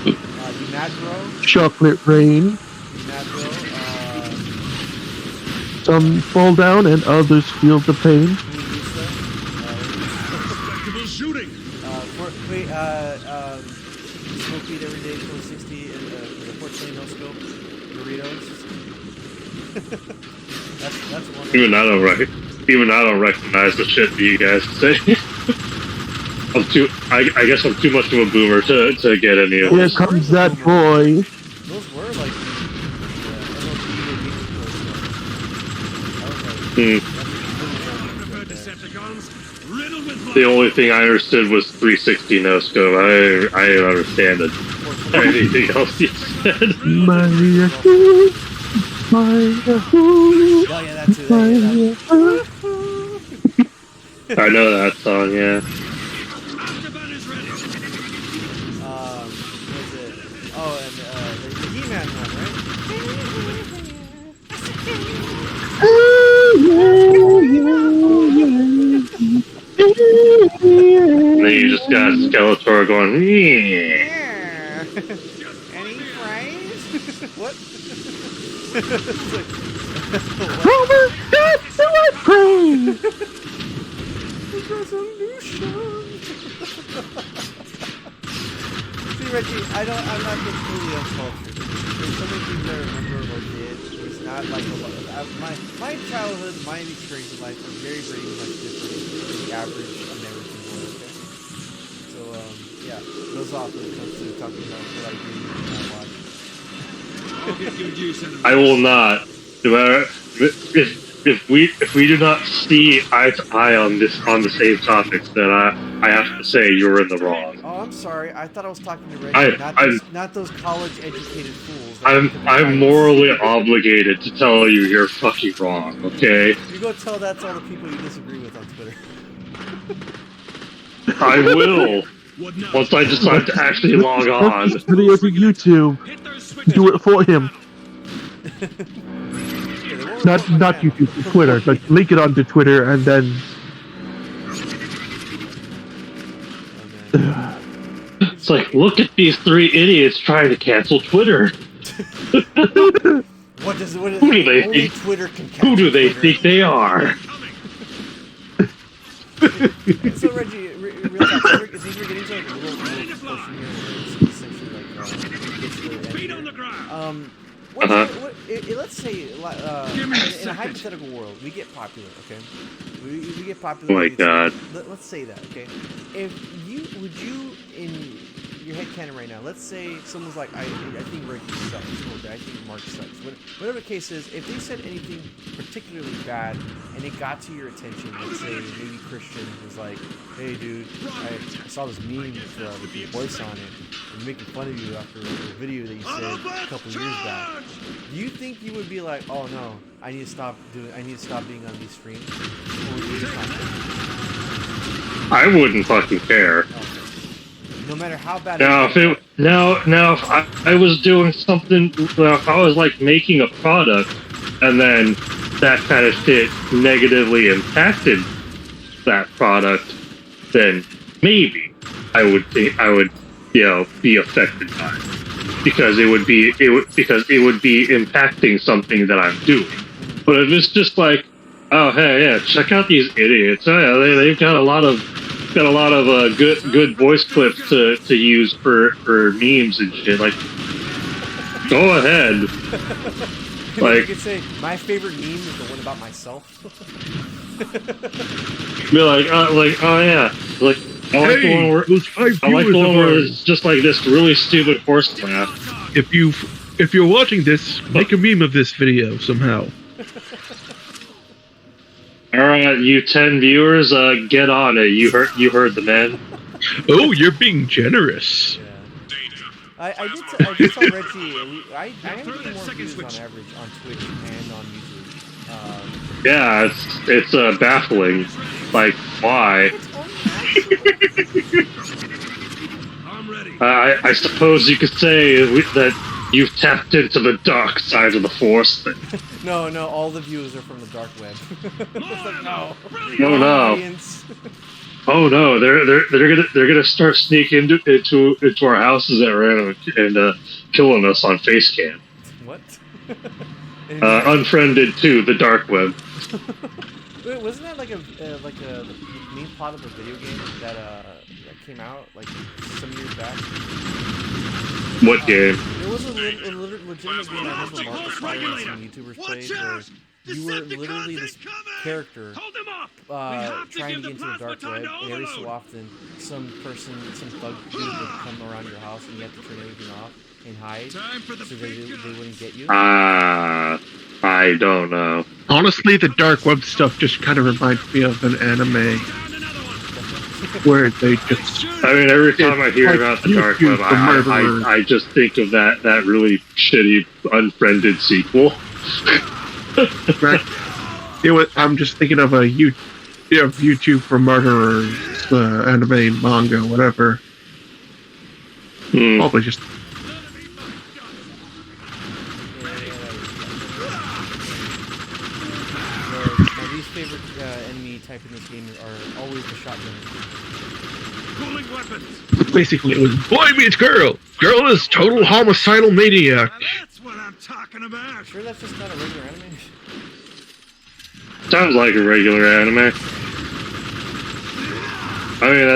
You mad, bro? Chocolate rain. You mad, bro? Some fall down and others feel the pain. Respectable shooting. Smoke weed every day, 460, and unfortunately no scope. Doritos. that's one. Even I don't recognize the shit that you guys say. I guess I'm too much of a boomer to get any of Here this. comes that boy. Those were like Preferred Decepticons. Riddled with The only thing I understood was 360 no scope. I didn't understand it. Anything else you said? Maria, Maria, Oh yeah, that's it. I know that song, yeah. Afterburn is ready. What's it? Oh, and the He-Man one, And then you just got Skeletor going, yeah. Yeah. Any fries? What? Homer, that's the right train. See, Reggie, I'm not completely uncultured. There's so many things I remember or did. It's not like a lot of, my childhood, my experience in life was very, very much different than the average American boy, okay? So, yeah, goes off when it comes to talking about what I do and I watch. I'll get good use out of I will not. No matter if we do not see eye to eye on the same topics, then I have to say you're in the wrong. Oh, I'm sorry. I thought I was talking to Reggie, not those college-educated fools. I'm morally obligated to tell you you're fucking wrong. Okay. You go tell that to all the people you disagree with on Twitter. I will. Once I decide to actually log on. This video to YouTube. Hit those switches. Do it for him. Yeah, Not YouTube, Twitter. Like, link it onto Twitter and then. It's like, look at these three idiots trying to cancel Twitter. What is Who do they only think? Twitter can Who do they Twitter. think they are? So Reggie, real talk, is he getting to like a little portion here where it's essentially like gets to the end Feet here. on the ground. Let's say in a hypothetical world, we get popular, okay? We get popular. Oh my on YouTube. God. Let's say that, okay? Would you in your head canon right now? Let's say someone's like, I think Reggie sucks, or I think Mark sucks. Whatever the case is, if they said anything particularly bad and it got to your attention, let's say maybe Christian was like, hey dude, I saw this meme with your voice on it, and making fun of you after a video that you said a couple years back. Do you think you would be like, oh no, I need to stop being on these streams? Or would you just not care? I wouldn't fucking care. Okay. No matter how bad Now, it if I was doing something, if I was like making a product, and then that kind of shit negatively impacted that product, then maybe I would be affected by it, because it would be impacting something that I'm doing. But if it's just like, oh hey, yeah, check out these idiots. Oh, yeah, they've got a lot of good voice clips to use for memes and shit. Like, go ahead. you could say my favorite meme is the one about myself. Be like, oh yeah, like I like the one where it's just like this really stupid horse laugh. If you're watching this, make a meme of this video somehow. All right, you 10 viewers, get on it. You heard the man. Oh, you're being generous. Yeah. I did tell Reggie. I am getting more views on average on Twitch and on YouTube. Yeah, it's baffling. Like, why? I'm ready. I suppose you could say that you've tapped into the dark side of the Force. No, all the views are from the dark web. It's like, no. Oh no! Audience. Oh no! They're gonna start sneaking into our houses at random and killing us on face cam. What? Unfriended to the dark web. Wait, wasn't that like the main plot of a video game that came out like some years back? What game? It was a legitimate game I remember Mark was playing and some YouTubers played where you were literally this character trying to get into the dark web, and every so often some thug dude would come around your house and you have to turn everything off and hide so they wouldn't get you. I don't know. Honestly, the dark web stuff just kind of reminds me of an anime where they just. I mean, every time I hear like about the dark web, I just think of that really shitty Unfriended sequel. Right. I'm just thinking of a YouTube for murderers, anime, manga, whatever. Probably just. My least favorite enemy type in this game are always the shotgunners. Pulling weapons. Basically, it was boy meets girl. Girl is total homicidal maniac. That's what I'm talking about. Sure, that's just not a regular anime. Sounds like a regular anime. I mean,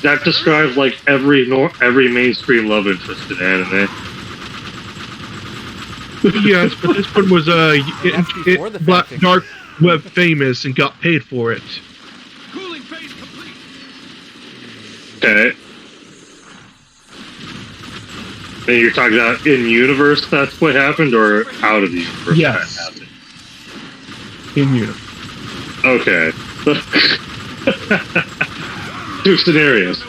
that describes like every mainstream love interest in anime. Yes, but this one was before the fanfiction. dark web famous and got paid for it. Cooling phase complete. Okay. And you're talking about in universe that's what happened, or out of the universe Yes. that happened? In you. Okay. 2 scenarios.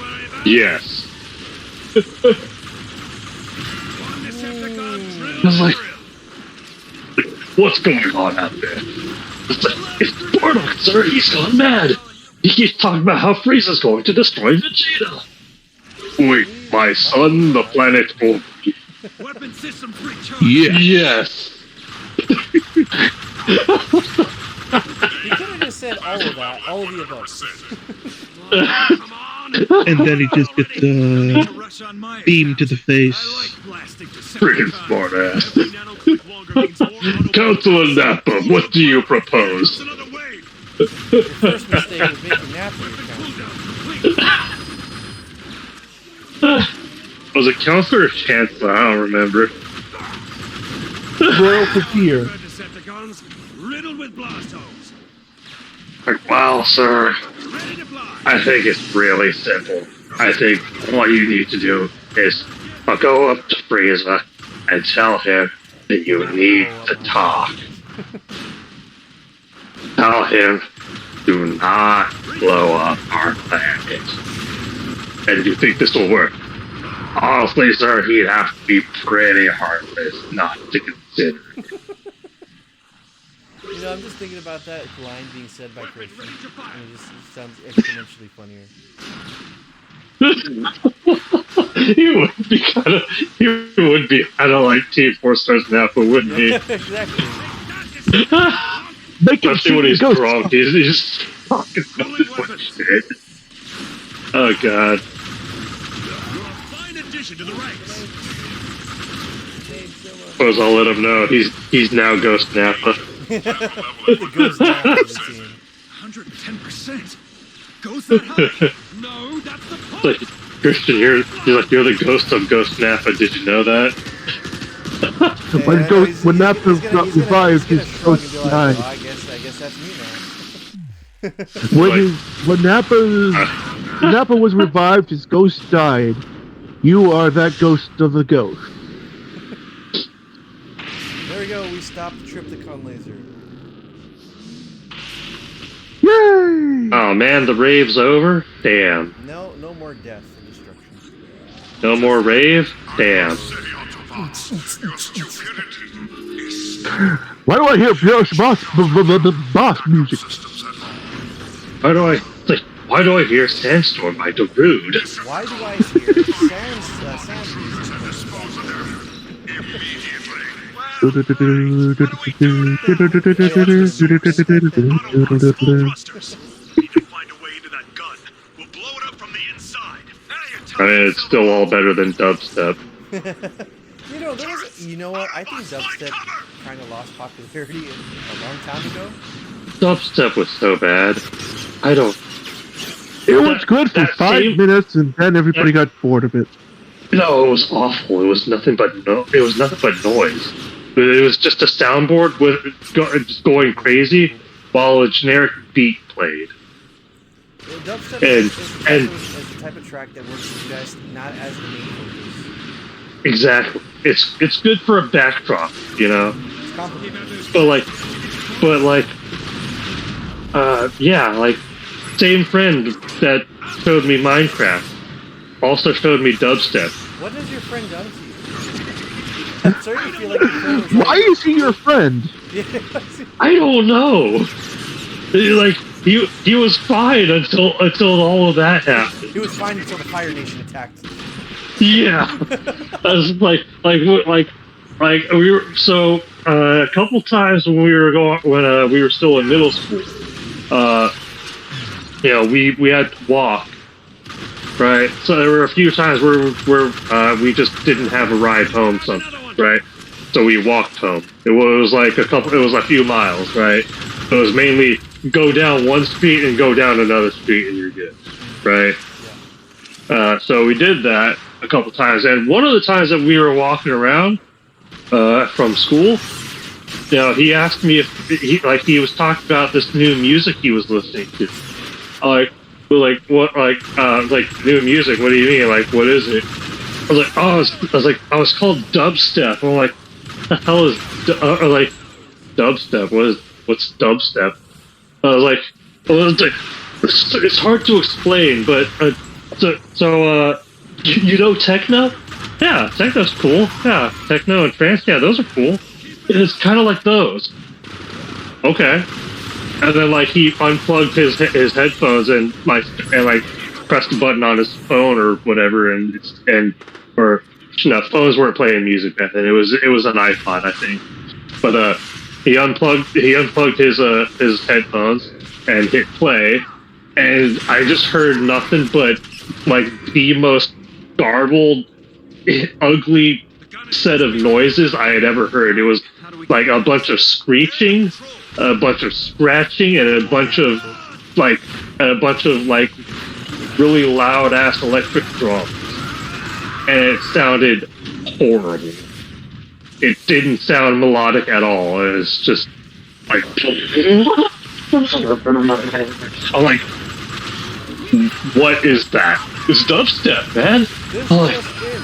Yes. I was like, what's going on out there? It's Bardock, sir. He's gone mad. He keeps talking about how Frieza's going to destroy Vegeta. Wait, my son, the planet will be. Weapon system recharge. Yeah. Yes. You could have just said all of that, all of the above. Come on. And then he just gets Rush on my beam to the face. I like blasting Freaking smartass. Councilor Nappa, what do you propose? Another wave. Your first mistake was making Nappa your counselor. Was it Counselor or Chancellor? I don't remember. Royal Frontier. Decepticons riddled with blast holes. Like, wow, sir. Ready to fly. I think it's really simple. I think all you need to do is go up to Frieza and tell him that you need to talk. Tell him, do not blow up our planet. And you think this will work? Honestly, sir, he'd have to be pretty heartless not to consider it. You know, I'm just thinking about that line being said by Christian, and it just sounds exponentially funnier. He would be kind of like Team 4 Stars Nappa, wouldn't he? Exactly. Especially when he's drunk, he's just talking about shit. Oh god. You're a fine addition to the ranks. Suppose I'll let him know he's now Ghost Nappa. The ghost Nappa of the team. 110%. Goes that high? No, that's the It's point. like, Christian, you're the ghost of Ghost Nappa. Did you know that? When Nappa got revived, his ghost died. I guess that's me now. When Nappa was revived, his ghost died. You are that ghost of the ghost. There we go. We stopped the Triptychon laser. Yay! Oh man, the rave's over? Damn. No more death and destruction. No more rave? Damn. Why do I hear boss music? Why do I hear Sandstorm by Darude? Why do I hear sand We can find a way into that gun. We'll blow it up from the inside. I mean, it's still all better than dubstep. You know what? I think dubstep kind of lost popularity a long time ago. Dubstep was so bad. I don't. It was good for 5 minutes, and then everybody got bored of it. No, it was awful. It was nothing but It was nothing but noise. It was just a soundboard with just going crazy while a generic beat played. Dubstep is the type of track that works for you guys, not as the main focus. Exactly. It's good for a backdrop, you know. It's complicated. Like same friend that showed me Minecraft also showed me dubstep. What has your friend done to you? I'm starting to feel like your friend was Why is he your friend? I don't know. Like he was fine until all of that happened. He was fine until the Fire Nation attacked. Yeah, I was like we were a couple times when we were still in middle school. We had to walk, right? So there were a few times where we just didn't have a ride home, right? So we walked home. It was a few miles, right? So it was mainly go down one street and go down another street and you're good, right? So we did that a couple times, and one of the times that we were walking around from school, he asked me if he was talking about this new music he was listening to. New music? What do you mean? Like, what is it? I was called dubstep. I'm like, what the hell is dubstep? What's dubstep? I was like, it's hard to explain, but you know techno? Yeah, techno's cool. Yeah, techno and trance, yeah, those are cool. It's kind of like those. Okay. And then he unplugged his headphones and pressed a button on his phone or whatever, phones weren't playing music back then. It was an iPod, I think. But he unplugged his headphones and hit play, and I just heard nothing but the most garbled, ugly set of noises I had ever heard. It was like a bunch of screeching, a bunch of scratching, and a bunch of really loud ass electric drums. And it sounded horrible. It didn't sound melodic at all. It was just like I'm like, what is that? It's dubstep, man. This just in.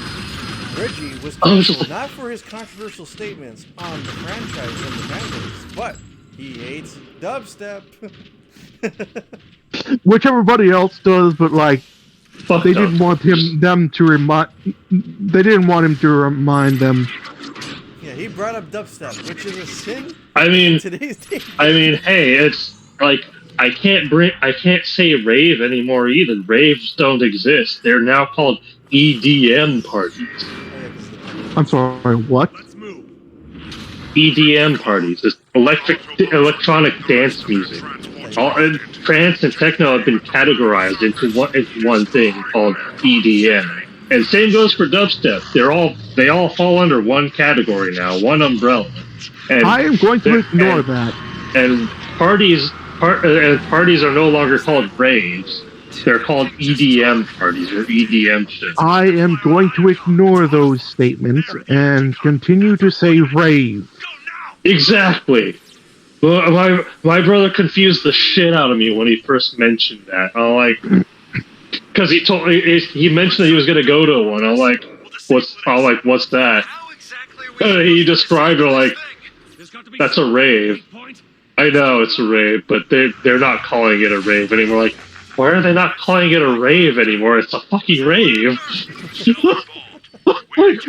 Reggie was canceled not for his controversial statements on the franchise and the fanbase, but he hates dubstep. Which everybody else does, but they didn't want They didn't want him to remind them. Yeah, he brought up dubstep, which is a sin. I mean, in today's day. I mean, hey, it's like I can't say rave anymore either. Raves don't exist. They're now called EDM parties. I'm sorry, what? EDM parties. It's electronic dance music. Trance and techno have been categorized into one thing called EDM. And same goes for dubstep. They all fall under one category now, one umbrella. And I am going to ignore that. And parties are no longer called raves. They're called EDM parties or EDM shit. I am going to ignore those statements and continue to say rave. Exactly. Well, my brother confused the shit out of me when he first mentioned that. I'm like, because he mentioned that he was going to go to one. I'm like, what's that? He described it like, that's a rave. I know it's a rave, but they're not calling it a rave anymore. Like, why are they not calling it a rave anymore? It's a fucking rave.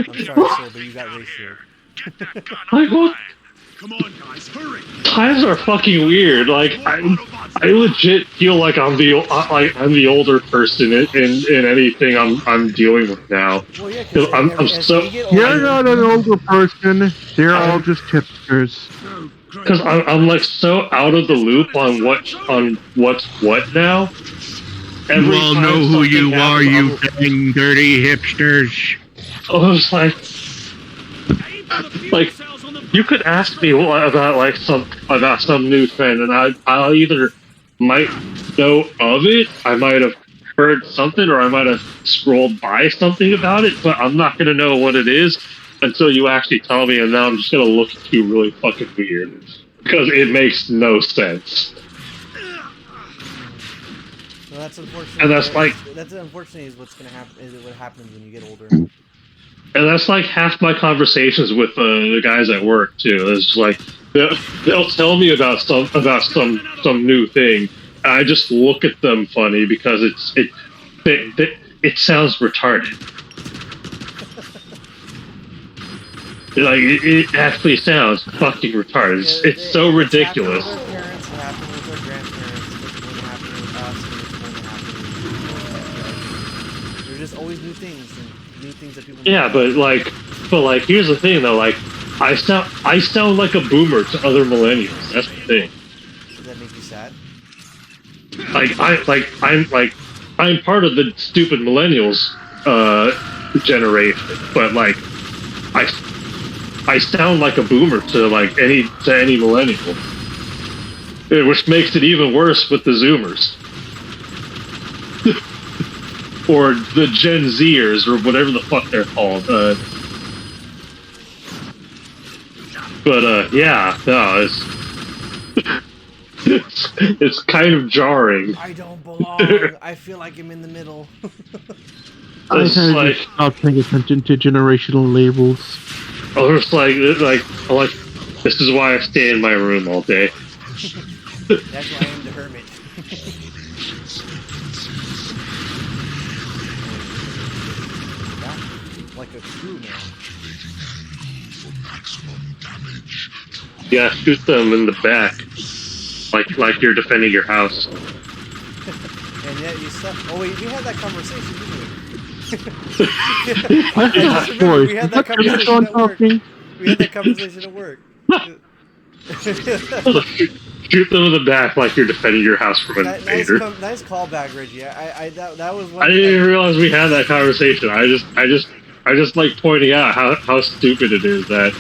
I'm sorry, sir, but you got ratioed. Get that gun Like, what? online. Come on, guys, hurry. Times are fucking weird. Like, I legit feel like I'm the older person in anything I'm dealing with now. Well, yeah, 'Cause because I'm as so we get You're older, not an older person. They're all just hipsters. because I'm like so out of the loop on what's what now. You all time know who something you are, happens, you dang dirty hipsters. I was like, you could ask me about some new trend, and I'll either might know of it, I might have heard something, or I might have scrolled by something about it, but I'm not gonna know what it is until you actually tell me, and now I'm just gonna look at you really fucking weird because it makes no sense. well, that's unfortunate. And that's like, that's unfortunately is what's gonna happen. Is what happens when you get older. and that's like half my conversations with the guys at work too. It's like they'll tell me about some new thing. And I just look at them funny because it sounds retarded. Like it actually sounds fucking retarded. It's so ridiculous. It happened with our parents. It happened with our grandparents. It's going to happen with us. And it's going to happen with people. There's just always new things and new things that people. Yeah, but like, here's the thing though. Like, I sound like a boomer to other millennials. That's the thing. Does that make you sad? I'm part of the stupid millennials generation, but like I sound like a boomer to any millennial, which makes it even worse with the Zoomers. Or the Gen Zers, or whatever the fuck they're called. Yeah, no, it's kind of jarring. I don't belong. I feel like I'm in the middle. I It's kind of like, just stop paying attention to generational labels. I was like, this is why I stay in my room all day. That's why I'm the hermit. Like a true man. Yeah, shoot them in the back, like you're defending your house. And yet you suck. Oh wait, we had that conversation, didn't we? We had that conversation at work. We had that conversation at work. Shoot them in the back like you're defending your house from an invader. Nice callback, Reggie. That was one. I didn't even realize we had that conversation. I just like pointing out how stupid it is that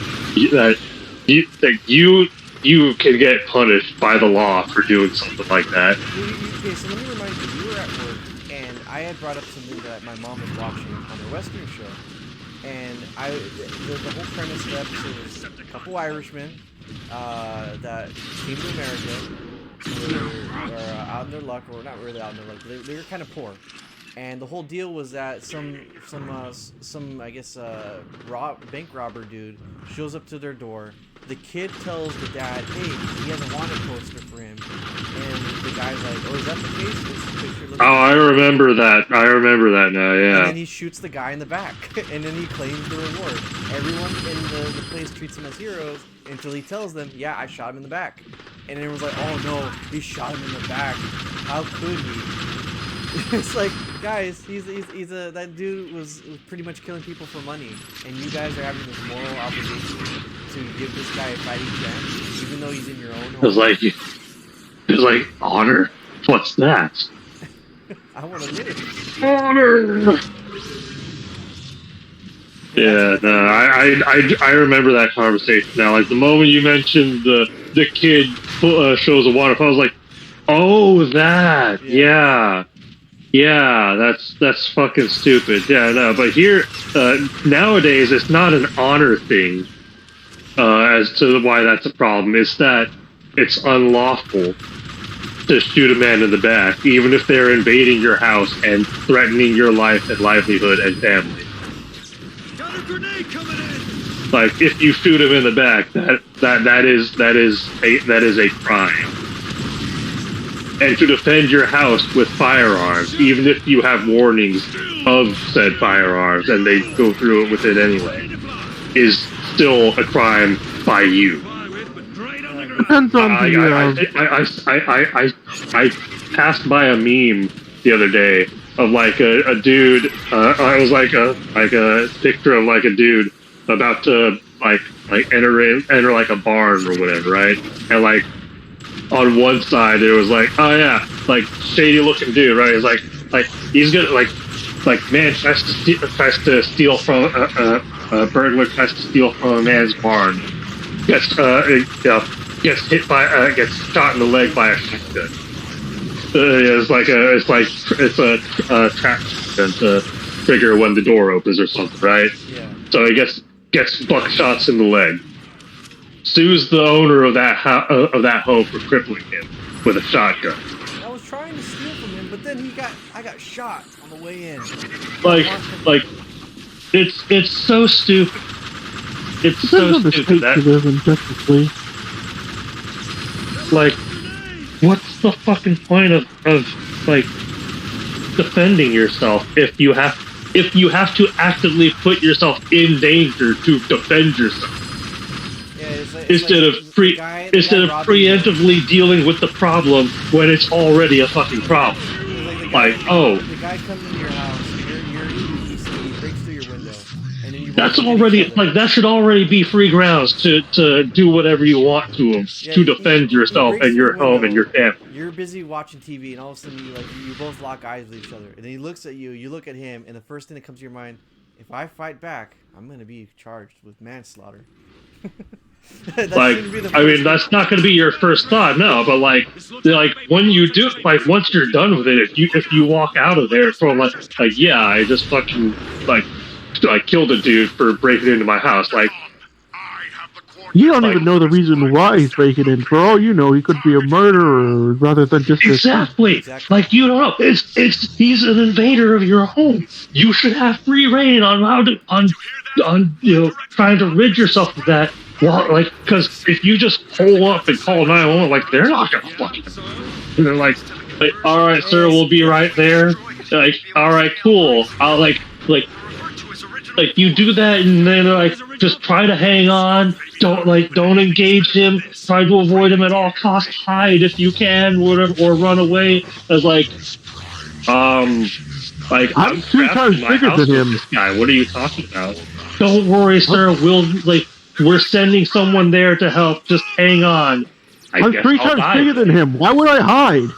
you can get punished by the law for doing something like that. Okay, so let me remind you, we were at work, and I had brought up something that my mom was watching on a Western show, and the whole premise of the episode was a couple Irishmen that came to America, were out in their luck, or not really out in their luck, but they were kind of poor. And the whole deal was that some I guess bank robber dude shows up to their door. The kid tells the dad, hey, he has a wanted poster for him. And the guy's like, oh, is that the case? What's the picture? Oh, I remember that. I remember that now, yeah. And then he shoots the guy in the back. And then he claims the reward. Everyone in the place treats him as heroes until he tells them, yeah, I shot him in the back. And everyone's like, oh no, he shot him in the back. How could he? It's like, guys, that dude was pretty much killing people for money, and you guys are having this moral obligation to give this guy a fighting chance, even though he's in your own home. It was like honor. What's that? I want to live. Honor. Yeah, no, I remember that conversation now. Like the moment you mentioned the kid shows a waterfall, I was like, oh, that, yeah. Yeah, that's fucking stupid. Yeah, no, but here, nowadays, it's not an honor thing as to why that's a problem. It's that it's unlawful to shoot a man in the back, even if they're invading your house and threatening your life and livelihood and family. Got a grenade coming in! Like, if you shoot him in the back, that is a crime. and to defend your house with firearms, even if you have warnings of said firearms and they go through it with it anyway, is still a crime by you. Depends on the. I passed by a meme the other day of like a dude. I was like a picture of like a dude about to like enter like a barn or whatever, right? And like on one side there was like, oh yeah, like shady looking dude, right? It's like he's gonna like man tries to steal from a burglar tries to steal from a man's barn, gets gets hit by gets shot in the leg by a shotgun. It's a trap shotgun to trigger when the door opens or something, right? Yeah. So he gets buckshots in the leg. Sues the owner of that home for crippling him with a shotgun. I was trying to steal from him, but then I got shot on the way in. Like it's so stupid. It's Depends so on the stupid state that you live in, technically. like what's the fucking point of like defending yourself if you have to actively put yourself in danger to defend yourself? Instead of preemptively dealing with the problem when it's already a fucking problem. Like, the guy comes into your house, you're east, and he breaks through your window, and then you. That's already like that should already be free grounds to do whatever you want to him to defend yourself and your home and your family. You're busy watching TV, and all of a sudden you both lock eyes with each other, and then he looks at you, you look at him, and the first thing that comes to your mind, if I fight back, I'm gonna be charged with manslaughter. That's not going to be your first thought, no. But like when you do, like once you're done with it, if you walk out of there from like yeah, I just fucking like killed a dude for breaking into my house, like you don't even know the reason why he's breaking in. For all you know, he could be a murderer rather than just exactly. Like you don't know. It's he's an invader of your home. You should have free reign on how to on trying to rid yourself of that. Well, like, because if you just pull up and call 911, like, they're not gonna fucking. And they're like, all right, sir, we'll be right there. Like, all right, cool. I'll like you do that, and then like just try to hang on. Don't engage him. Try to avoid him at all costs. Hide if you can, or run away. As I'm 2 times bigger than him. This guy, what are you talking about? Don't worry, sir. We're sending someone there to help. Just hang on. I'm 3 times bigger than him. Why would I hide?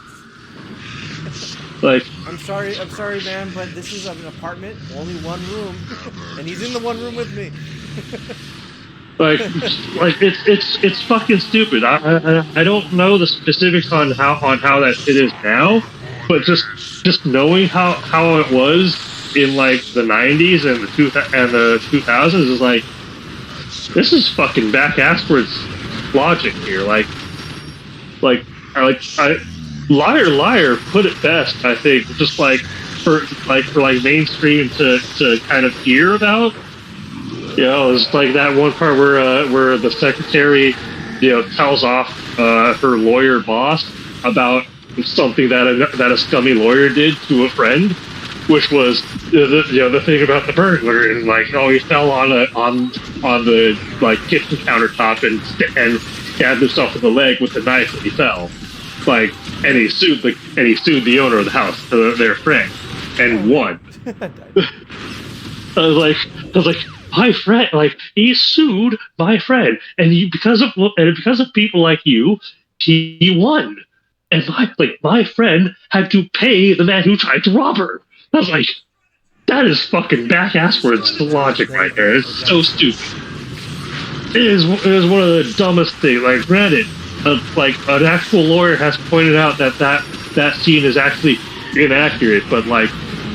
Like, I'm sorry, man, but this is an apartment, only one room, and he's in the one room with me. it's fucking stupid. I don't know the specifics on how that shit is now, but just knowing how it was in like the 90s and the 2000s is like. This is fucking backwards logic here. Liar put it best. I think just for mainstream to kind of hear about. It's like that one part where the secretary tells off her lawyer boss about something that a scummy lawyer did to a friend. Which was the thing about the burglar is he fell on the kitchen countertop and stabbed himself in the leg with the knife and he fell, and he sued the owner of the house, their friend, and won. I was like my friend, he sued my friend, and because of people like you, he won, and my friend had to pay the man who tried to rob her. I was like, that is fucking backwards logic right there. It's so stupid. It is one of the dumbest things. Like, granted, an actual lawyer has pointed out that scene is actually inaccurate, but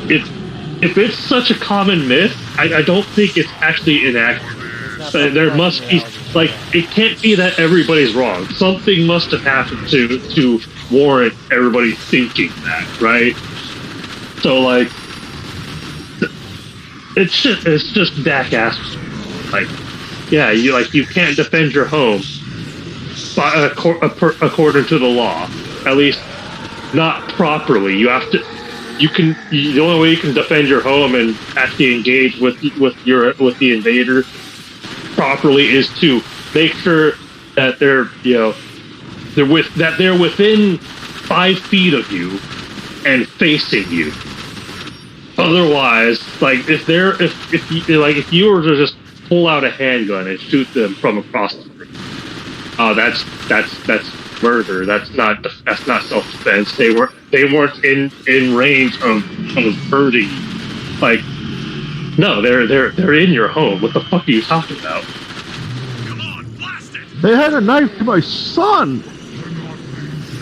if it's such a common myth, I don't think it's actually inaccurate. There must be it can't be that everybody's wrong. Something must have happened to warrant everybody thinking that, right? So it's just jackass. You can't defend your home according to the law. At least not properly. You have to. The only way you can defend your home and actually engage with the invader properly is to make sure that they're within 5 feet of you and facing you. Otherwise, like if you were to just pull out a handgun and shoot them from across the room, that's murder. That's not self-defense. They weren't in range of hurting you. Like, no, they're in your home. What the fuck are you talking about? Come on, blast it! They had a knife to my son.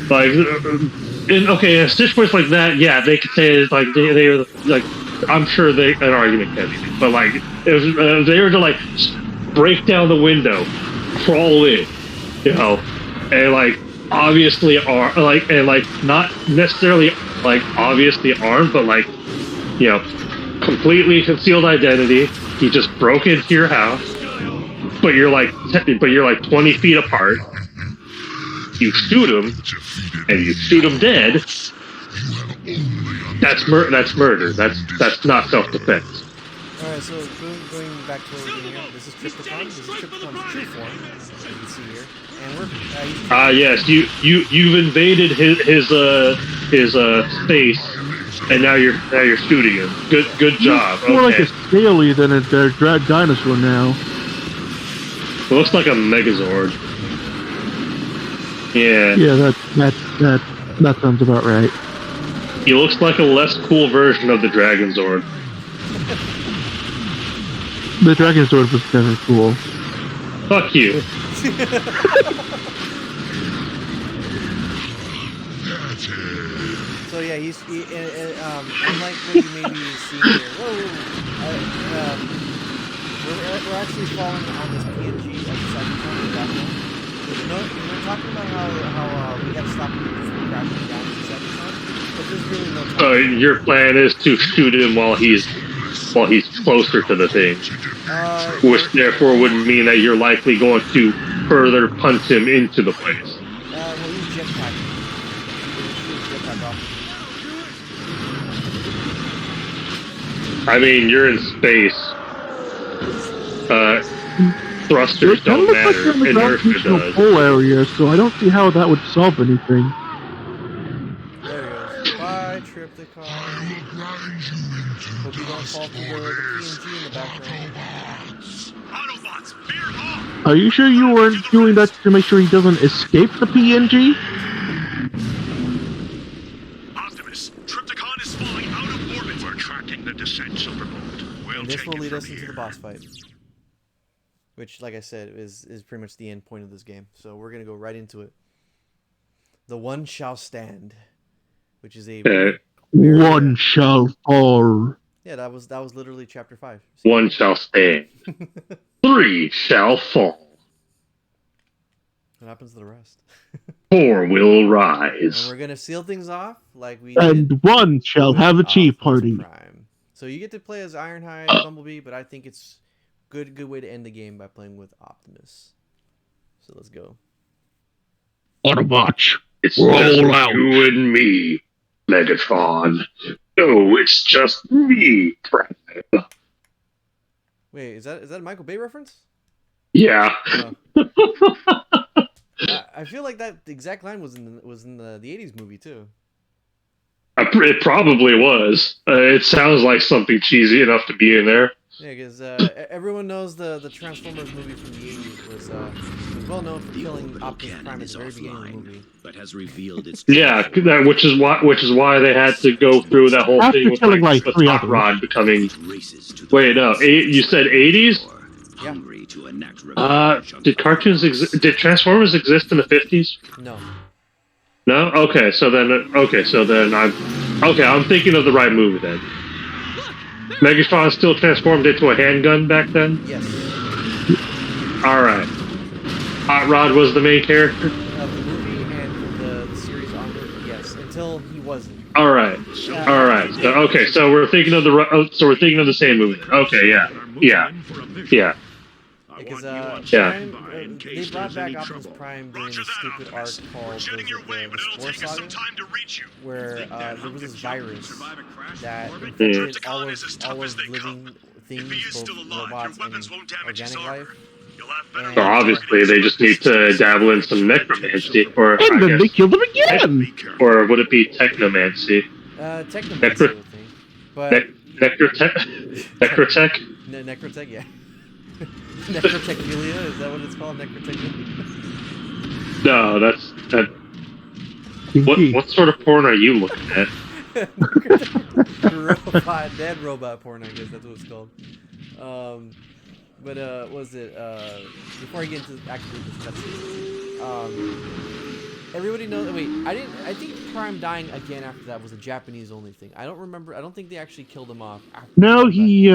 Like, in a situation like that, yeah, they could say it's like they were like, I'm sure an argument can be, but like if they were to like break down the window, crawl in, and like obviously are like and like not necessarily like obviously armed, but like completely concealed identity. He just broke into your house, but you're like 20 feet apart. You shoot him, and you shoot him dead. That's murder. That's not self-defense. Alright, so going back to what we're doing here, this is Triptychon. This is Triptychon's true form, as you can see here. And we're yes, you've invaded his space, and now you're shooting him. Good job. More like a scaly than a dinosaur now. It looks like a Megazord. Yeah. Yeah, that sounds about right. He looks like a less cool version of the Dragonzord. The Dragonzord was never cool. Fuck you. So yeah, unlike what you may be seeing here, we're actually falling on this PNG of the Cybertron in the background. We're talking about how we got to stop him from crashing down the Cybertron, but there's really no time. Your plan is to shoot him while he's closer to the thing, which therefore would mean that you're likely going to further punch him into the place. Well, he's jetpacking. Jetpack off. I mean, you're in space. Thrusters don't matter. Inertia does. Whole area, so I don't see how that would solve anything. There he goes. Bye, Triptychon. Hope you don't fall through the PNG in the background. Autobots, veer off! Are you sure you weren't doing that to make sure he doesn't escape the PNG? Optimus, Triptychon is falling out of orbit. We're tracking the descent, Silverbolt. We'll And this take will it lead from us into here. the boss fight. Which, like I said, is pretty much the end point of this game. So we're going to go right into it. The One Shall Stand. Which is a... One shall fall. Yeah, that was literally chapter 5. One shall stand. 3 shall fall. What happens to the rest? 4 will And rise. we're going to seal things off like we And did one shall with have a tea Optimus party. Prime. So you get to play as Ironhide, Bumblebee, but I think it's good way to end the game by playing with Optimus. So let's go. Autobots, It's roll just out. you and me, Megatron. No, it's just me, Prime. Wait, is that a Michael Bay reference? Yeah. I feel like that exact line was in the 80s movie too. It probably was. It sounds like something cheesy enough to be in there. Yeah, because everyone knows the Transformers movie from the 80s was well known for killing Optimus Prime at the very beginning of the movie. But has revealed its Yeah, which is why they had to go through that whole After thing with killing, like, with 3 Hot others. Rod becoming. races to the Wait, no, you said 80s? hungry to enact revenge on Did cartoons exist? Did Transformers exist in the 50s? No. No. I'm thinking of the right movie then. Megatron still transformed into a handgun back then. Yes. All right. Hot Rod was the main character. Of the movie and the series onward, yes. Until he wasn't. All right. All right. So we're thinking of the same movie then. Okay. Yeah. Because Yeah. Prime, they brought back Optimus Prime during Roger this that, stupid arc Optimus. called We're shedding your way, but it'll Spore take us some Saga, time to reach you. where Think that there was this Hopkins Jr. virus survive a crash that in orbit? infected Krypton all is as tough of as they living come. things, If he is both still alive, robots your weapons and won't damage his organic armor. life. You'll have better And, So obviously, they just need to dabble in some necromancy, or And I then they guess, killed him again! Be careful. or would it be technomancy? Technomancy, I would think. But Necrotech? Necrotech, yeah. Necrotechphilia, is that what it's called? Necrotechphilia? No, that's that. What sort of porn are you looking at? Dead robot porn, I guess that's what it's called. But was it before I get into actually discussing, everybody knows. Wait, I think Prime dying again after that was a Japanese only thing. I don't remember. I don't think they actually killed him off. No, he,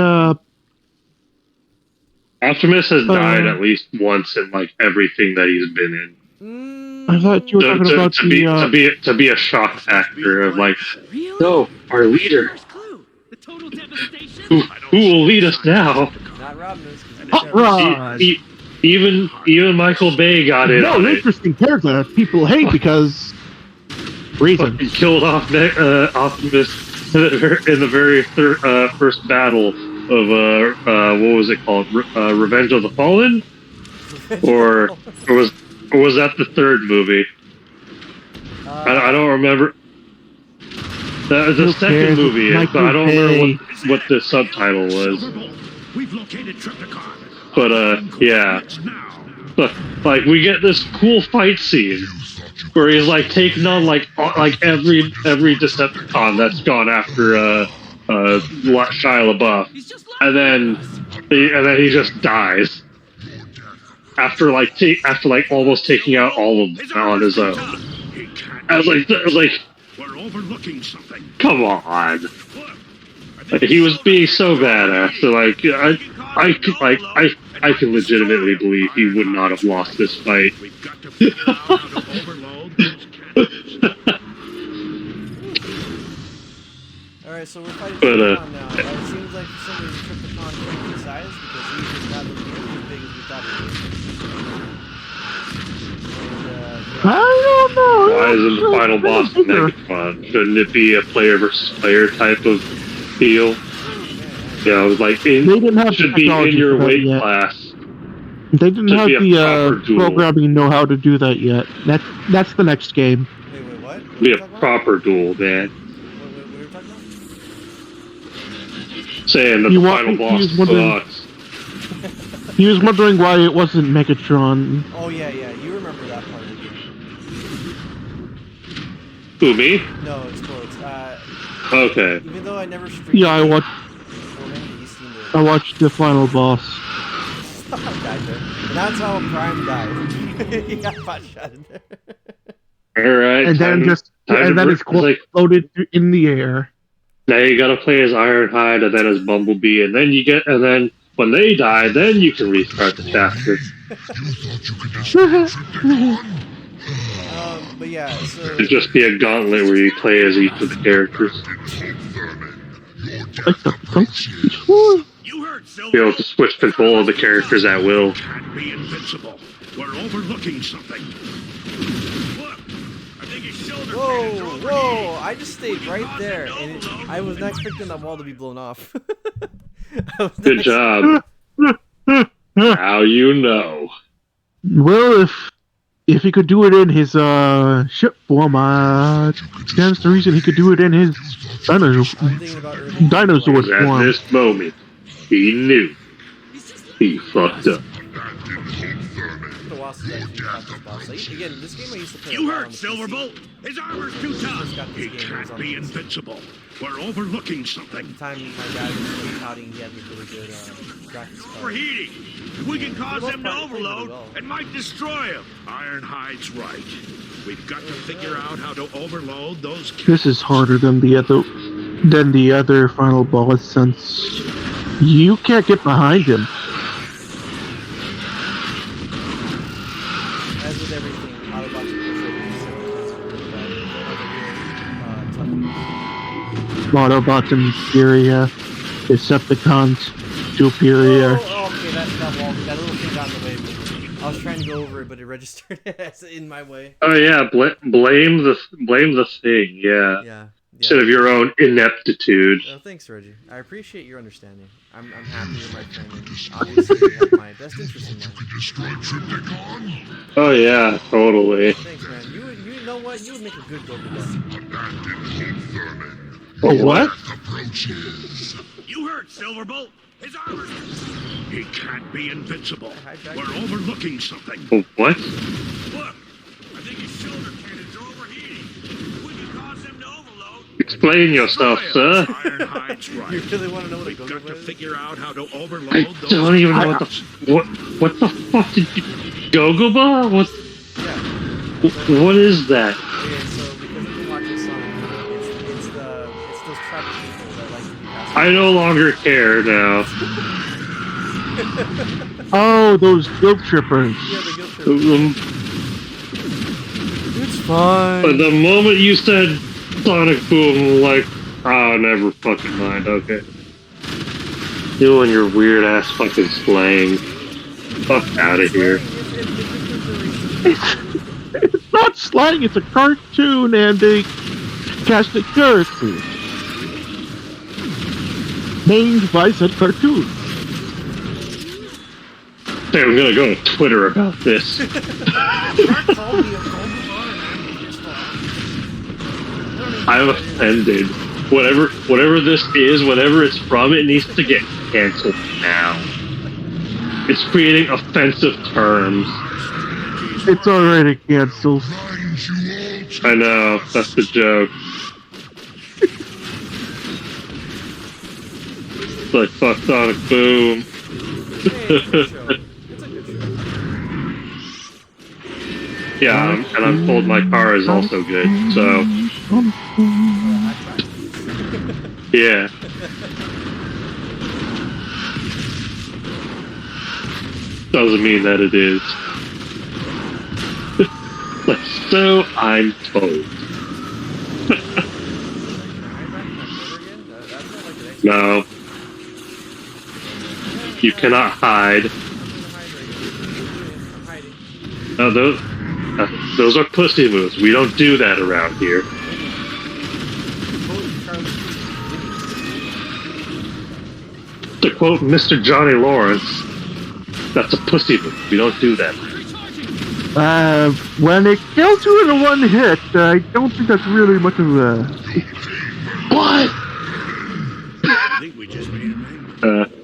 Optimus has died at least once in like everything that he's been in. I thought you were talking about To be a shock factor of like, no, our leader. First clue. The total devastation. Who will lead us now? Not Robinus. Hot Rod! Even Michael Bay got in No, on an it. interesting character that people hate because... reasons. Fucking killed off Optimus in the very first battle of what was it called? Revenge of the Fallen, or was that the third movie? I don't remember. That was the second movie, but I don't remember what the subtitle was. We've located Trypticon. But yeah. But like we get this cool fight scene where he's like taking on like every Decepticon that's gone after Shia LaBeouf, and then he just dies after almost taking out all of them on his own. I was like, We're overlooking something. come on. Like, he was being so badass. So like I can legitimately believe he would not have lost this fight. We've got to figure out how to overload those cannons. Alright, so we're fighting But, Trypticon now. It seems like for some reason Trypticon changed in size because he's just not looking as big as we thought he was. I don't know. Why isn't the final boss Megatron? Shouldn't it be a player versus player type of deal? You know, like They didn't have should the be in technology your for that weight yet. class. They didn't Should have be a the proper duel. programming know-how to do that yet. That's the next game. Wait, what? What Be are a you talking about? proper duel, man. What are you talking about? Saying that You the want- final he boss was wondering- sucks. He was wondering why it wasn't Megatron. Oh yeah, you remember that part of the game. Who, me? No, it's Sports. Okay. Even though I never streamed Yeah, I watched I the final boss. died there. And that's how Prime died. He got pot shot in there. Alright. And then his quote floated in the air. Now you gotta play as Ironhide and then as Bumblebee, and then when they die, then you can restart the chapter. But yeah, so It'd just be a gauntlet where you play as each of the characters. You heard, Silver. Be able to switch control of the characters at will. Can't be invincible. We're overlooking something. Look, I think his shoulder cannons are whoa, overheating. I just stayed right there, and I was not expecting that wall to be blown off. I was Good not job. How you know? Well, if he could do it in his ship form, that's the reason he could do it in his I'm thinking about early dinosaur At form. this moment, he knew he fucked up. the Wasp is actually fought this boss. Like, again, this game I used to play. a You lot on heard, the PC. Silverbolt. His armor's too tough. got this He game, it was can't on be PC. invincible. We're overlooking At something. the time, my dad was really touting he had this really good graphics card. Overheating. If we can cause them to Both played really overload, well. it might destroy him. Ironhide's right. We've got to figure out how to overload those This is harder than the other final boss since you can't get behind him. As with everything, Autobots are really tough. Autobots inferior, Decepticons superior. Oh, okay, Okay, that wall, that little thing got in the way of me. I was trying to go over it, but it registered as in my way. Oh yeah, blame the thing. Yeah, Yeah. instead of your own ineptitude. Thanks, Reggie. I appreciate your understanding. I'm happy you're my friend, and obviously you have my best interest in mind. Oh yeah, totally. Thanks, man. You know what? You would make a good Goku. Oh, what? You heard, Silverbolt. His armor's... He can't be invincible. Hi, Jack. We're overlooking something. Oh, what? Look, I think his shoulder cannons are overheating. We can cause them to overload. Explain yourself, sir. Ironhide's right. You really want to know what a We've got Goku to is? figure out how to overload I those... don't even know what the fuck did you... Gogoba? What? Yeah. What is that? Okay, so because of the watching song, it's those tribal people that like to be passed. I no longer care now. Oh, those guilt trippers. Yeah, the guilt trip. It's fine. But the moment you said Sonic Boom, I'm like, oh, never fucking mind. Okay. You and your weird ass fucking slang. Fuck out of here. It's not slang, it's a cartoon and a cast of characters. Named by said cartoon. Hey, I'm gonna go to Twitter about this. I'm offended. Whatever this is, whatever it's from, it needs to get canceled now. It's creating offensive terms. It's already canceled. I know, that's the joke. It's like, fuck Sonic Boom. Yeah, and I'm told my car is also good, so... Yeah. Doesn't mean that it is. But so I'm told. No. You cannot hide. No, those are pussy moves. We don't do that around here. To quote Mr. Johnny Lawrence, that's a pussy move. We don't do that. When it kills you in a one hit, I don't think that's really much of a... What? I think we just made it.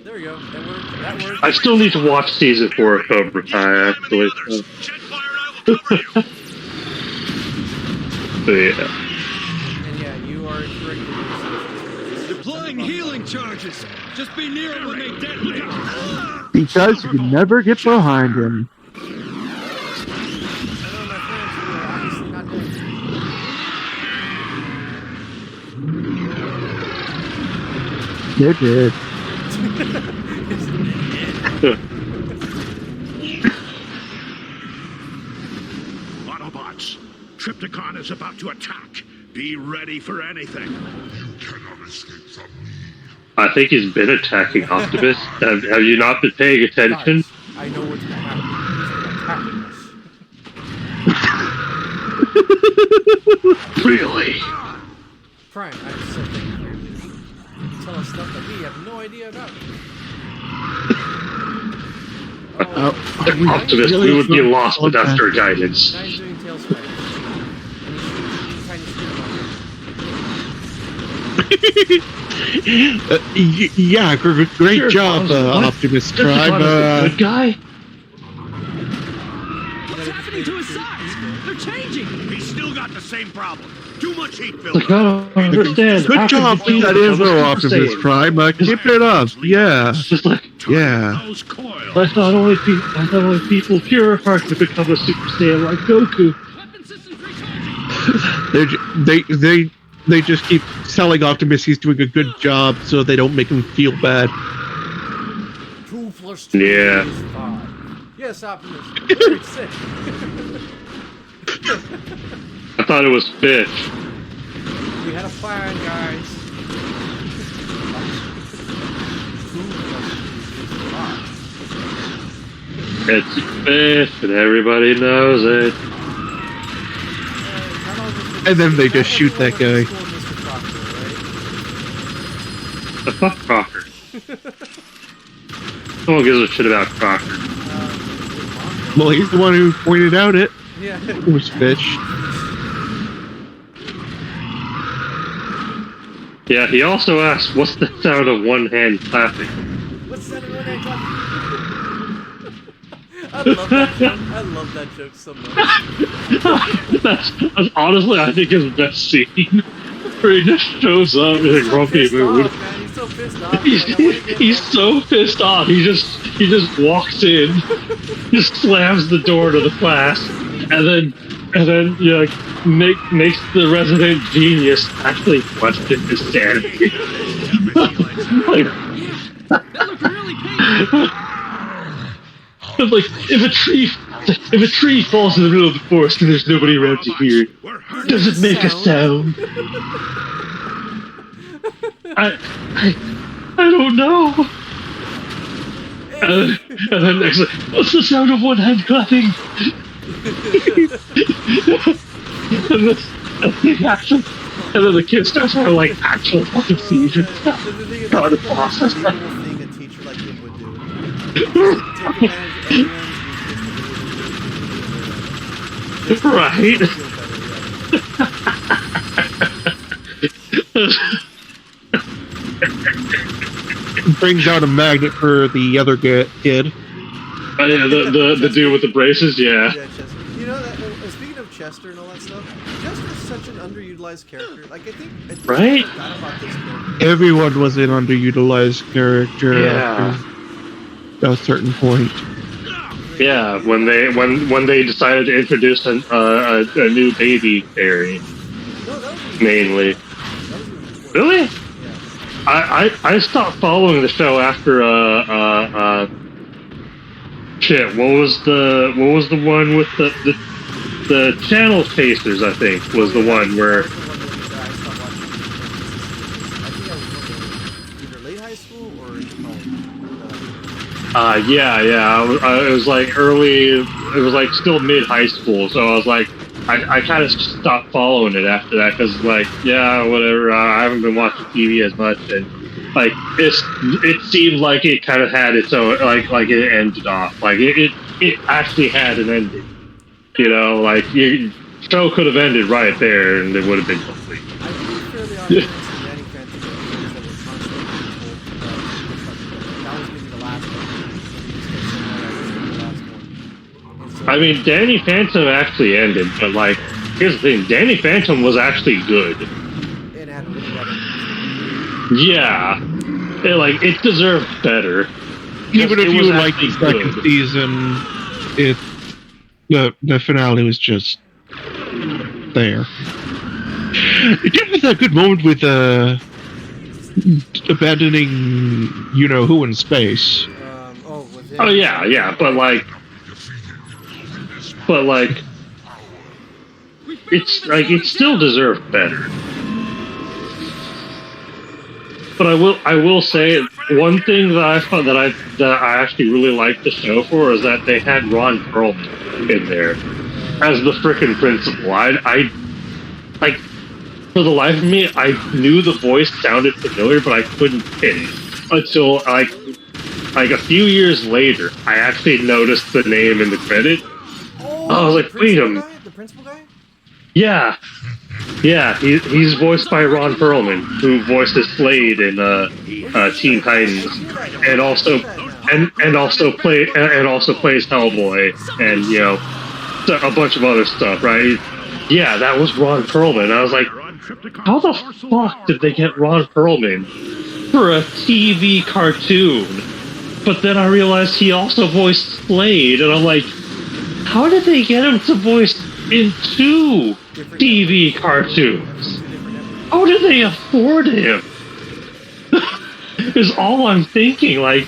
There we go. That worked. I still need to watch season 4 of Cobra Kai, actually. Jet fire, I will cover you. So, yeah. And yeah, you are correct. Deploying healing charges. Just be near it when they detonate. Because you can never get behind him. They did. Autobots, Trypticon is about to attack. Be ready for anything. You cannot escape from me. I think he's been attacking Optimus. Have you not been paying attention? Guys, I know what's going to happen. He's attacking us. Really? Prime, I'm so thankful for your leadership. You tell us stuff that we have no idea about. Optimus, we would be lost without your guidance. Now he's doing tail spiders. Yeah, great job, Optimus Prime. Good guy? What's happening to his sides? They're changing. He's still got the same problem. Too much heat Like, I buildup. don't understand. Good job with that info, Optimus Prime. Keep it up. Yeah. It's just like, Yeah. Those coils. let not only people pure heart to become a Super Saiyan like Goku. Weapon systems recharging. They just keep telling Optimus he's doing a good job so they don't make him feel bad. 2 + 2 Yeah. is 5. Yes, Optimus. Very sick. I thought it was fish. We had a plan, guys. 2 + 2 is 5. It's Biff, and everybody knows it. And then they just shoot that guy. The fuck Crocker? No one gives a shit about Crocker. Well, he's the one who pointed out it. Yeah. It was Fish. Yeah, he also asked, what's the sound of one hand clapping? What's that in one hand clapping? I love that joke. I love that joke so much. that's honestly, I think, his best scene. Where he just shows up in a grumpy mood. Off, man. He's so pissed off. He's so pissed off. He just walks in, just slams the door to the class, and then you know, makes the resident genius actually question his sanity. Like, it's like if a tree falls in the middle of the forest and there's nobody around to hear it, does it make a sound? I don't know. And then next, what's the sound of one hand clapping? and then the kid starts having like actual fucking seizures. Trying to process that. Thing a teacher like him would do. Right. Brings out a magnet for the other kid. Oh, yeah, the dude with the braces, yeah. Yeah, Chester. You know that. Speaking of Chester and all that stuff, Chester's such an underutilized character. Like I think Right? I forgot about this character. Everyone was an underutilized character Yeah. after a certain point. Yeah, when they decided to introduce a new baby fairy, No, that was mainly. that was before. Really? Yeah. I stopped following the show after shit. What was the one with the channel chasers? I think was the one where. I think I was either late high school or in college. It was like early. It was like still mid high school. So I was like, I kind of stopped following it after that because like, yeah, whatever. I haven't been watching TV as much, and like it seemed like it kind of had its own like it ended off. Like it actually had an ending. You know, like show could have ended right there, and it would have been complete. I think it's fairly obvious that Danny Phantom that were constantly that was going to be the last one. And so, I mean, Danny Phantom actually ended, but like, here's the thing: Danny Phantom was actually good. it had a really bad ending. Yeah, it deserved better. Even if It you was like the actually second good. season, the finale was just there. It did have that good moment with abandoning you know who in space. Was it? Oh yeah, but like, it's like it still deserved better. But I will say one thing that I found that I actually really liked the show for is that they had Ron Perlman in there as the frickin' principal. I like for the life of me I knew the voice sounded familiar, but I couldn't pin it until like a few years later. I actually noticed the name in the credit. Oh, I was like, wait a minute. The principal guy? Yeah, he's voiced by Ron Perlman, who voices Slade in Teen Titans, and also plays Hellboy, and you know a bunch of other stuff, right? Yeah, that was Ron Perlman. I was like, how the fuck did they get Ron Perlman for a TV cartoon? But then I realized he also voiced Slade, and I'm like, how did they get him to voice in two TV cartoons? How did they afford him? Is all I'm thinking. Like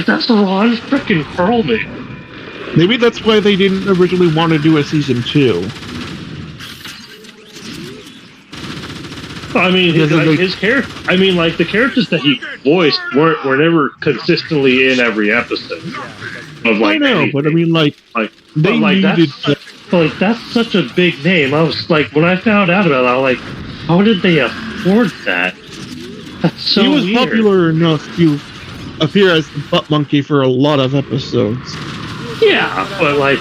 that's Ron frickin' Perlman. Maybe that's why they didn't originally want to do a season 2. I mean, his character. I mean, like the characters that he voiced were never consistently in every episode of like. I know, anything. but I mean, like they needed. That's such a big name. I was like, when I found out about it, I was like, how did they afford that? That's so He was weird. popular enough to appear as the butt monkey for a lot of episodes. Yeah, but like,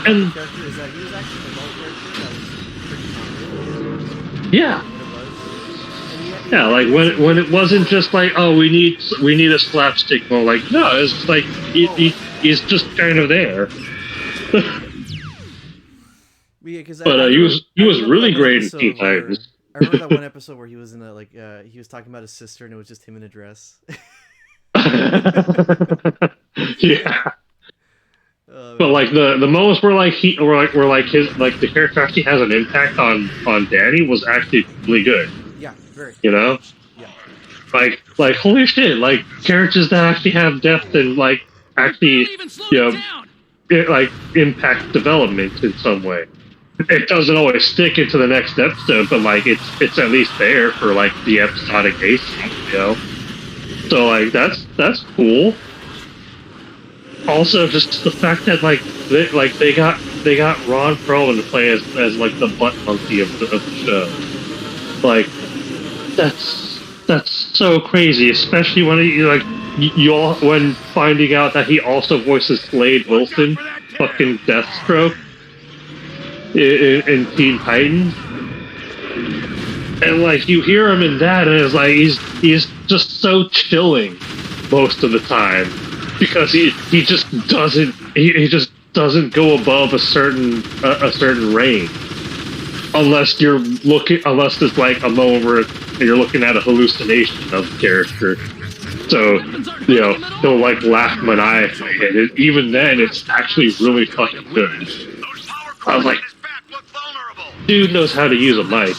and character is that he was actually an adult character that was pretty comical. yeah. Yeah, like when it wasn't just like, oh, we need a slapstick mode. Like, no, it's like he's just kind of there. Yeah, But he was really great in Teen Titans. I remember that one episode where he was in he was talking about his sister and it was just him in a dress. Yeah. But like the moments where like the character actually has an impact on Danny was actually really good. Yeah, very. You know? Yeah. Like holy shit, like characters that actually have depth and like actually like impact development in some way. It doesn't always stick into the next episode, but like it's at least there for like the episodic basis, you know. So like that's cool. Also, just the fact that they got Ron Perlman to play as like the butt monkey of the show. Like that's so crazy, especially when when finding out that he also voices Slade Wilson, fucking Deathstroke, in Teen Titans. And like you hear him in that, and it's like he's just so chilling most of the time. Because he just doesn't go above a certain range, unless there's like a moment where you're looking at a hallucination of the character. So you know he'll like laugh maniacally, and even then it's actually really fucking good. I was like, dude knows how to use a mic.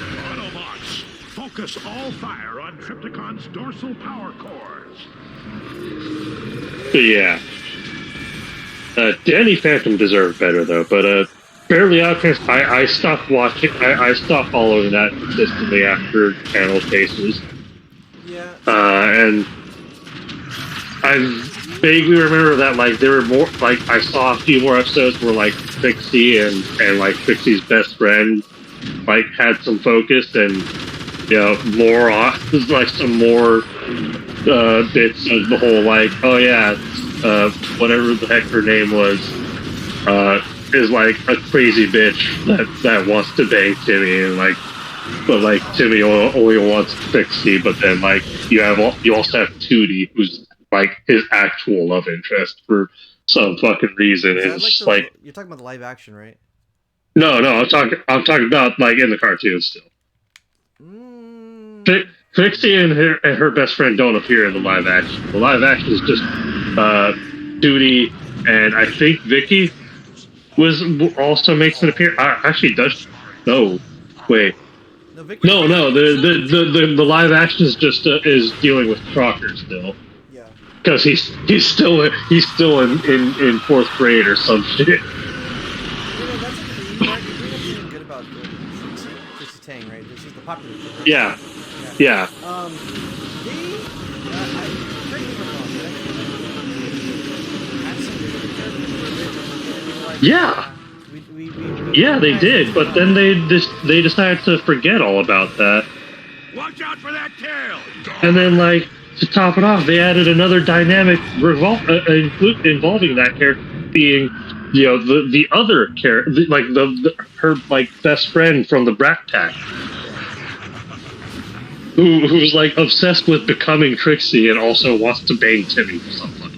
Autobots, focus all fire on Trypticon's dorsal power cores. But yeah. Danny Phantom deserved better though, but Fairly Odd Parents, I stopped watching. I stopped following that consistently after Channel Cases. Yeah. And I vaguely remember that like there were more like I saw a few more episodes where like Trixie and like Trixie's best friend like had some focus and you know more on like some more bits of the whole like oh yeah whatever the heck her name was is like a crazy bitch that wants to bang Timmy and like but like Timmy only wants Trixie, but then like you also have Tootie who's like his actual love interest for some fucking reason. It's like you're talking about the live action, right? No, I'm talking about like in the cartoon still. Trixie and her best friend don't appear in the live action. The live action is just Tootie and I think Vicky also makes an appearance. Actually, does no? Wait, no. The live action is just is dealing with Crocker still. Yeah. Because he's still in fourth grade or some shit. You know, that's you bring up something good about Trixie Tang, right? She's the popular kid, right? Yeah. I Yeah. Yeah, they did, but then they decided to forget all about that. Watch out for that tail! And then, like, to top it off, they added another dynamic involving that character being, you know, the other character, like her like best friend from the Brat Pack, who's like obsessed with becoming Trixie and also wants to bang Timmy for something.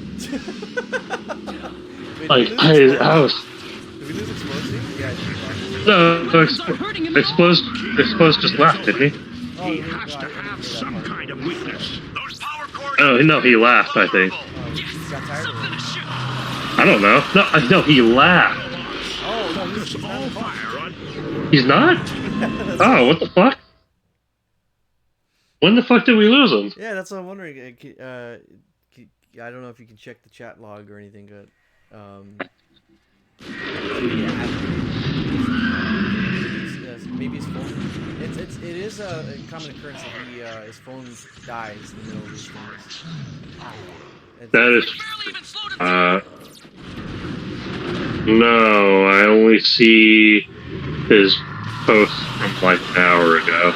Like I was. Did we lose Explosive? Yeah. No, Exposed just left, didn't he? He has to have some kind of weakness. Those power cores. Oh no, he laughed. I think. Got tired of it. I don't know. No, he laughed. Oh no, Focus all fire on. He's not. Oh, what the fuck? When the fuck did we lose him? Yeah, that's what I'm wondering. I don't know if you can check the chat log or anything, but Yes, maybe his phone. It is a common occurrence that his phone dies in the middle of these things. That is. No, I only see his post from like an hour ago.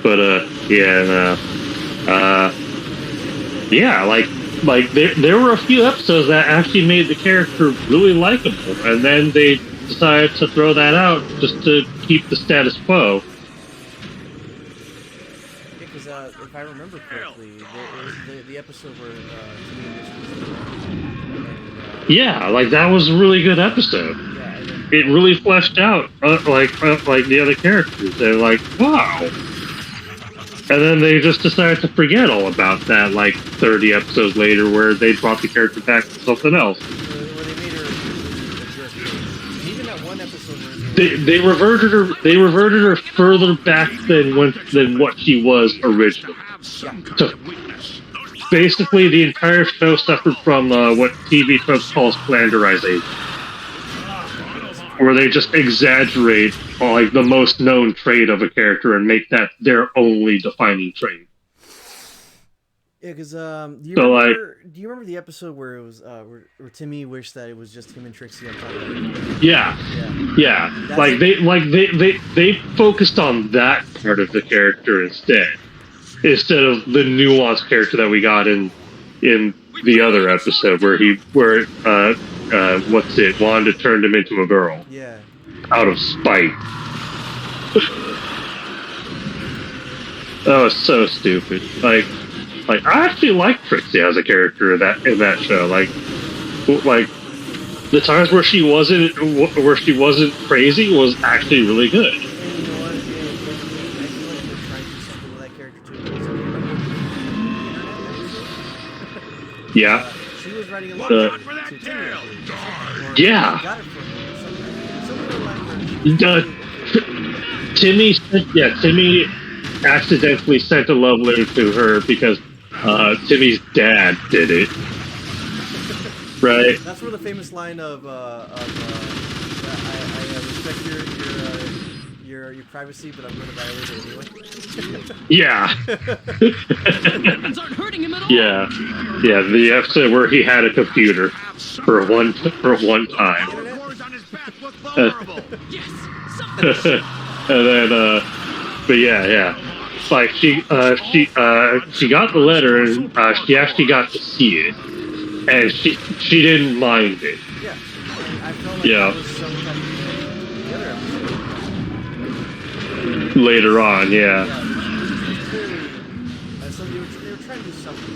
But yeah, no. Yeah, like there were a few episodes that actually made the character really likable, and then they decided to throw that out just to keep the status quo. Yeah, because if I remember correctly, there was the episode where Yeah, like that was a really good episode. It really fleshed out like the other characters. They're like, wow. And then they just decided to forget all about that, like 30 episodes later, where they brought the character back to something else. Where they made her a jerk. Even that one episode where they reverted her further back than what she was originally. So basically, the entire show suffered from what TV tropes calls flanderization, where they just exaggerate like the most known trait of a character and make that their only defining trait. Yeah, because do you remember the episode where it was where Timmy wished that it was just him and Trixie on top of it? Yeah. They focused on that part of the character instead of the nuanced character that we got in the other episode where Wanda turned him into a girl. Yeah. Out of spite. That was so stupid. Like I actually liked Trixie as a character in that show. Like the times where she wasn't crazy was actually really good. And you know what? I feel like they're trying to do something with that character too. So you remember the internet episode? Yeah. She was writing a letter to Timmy. Yeah. Got it from him. Timmy accidentally sent a love letter to her because Timmy's dad did it. Right? That's where the famous line of I respect your privacy, but I'm going to violate it anyway. Yeah. Aren't hurting him at all. Yeah. The episode where he had a computer for one time. And then, but yeah. Like she got the letter and she actually got to see it, and she didn't mind it. Yeah, I felt like that was some kind of the other episode. Later on, yeah. Clearly, they were trying to do something.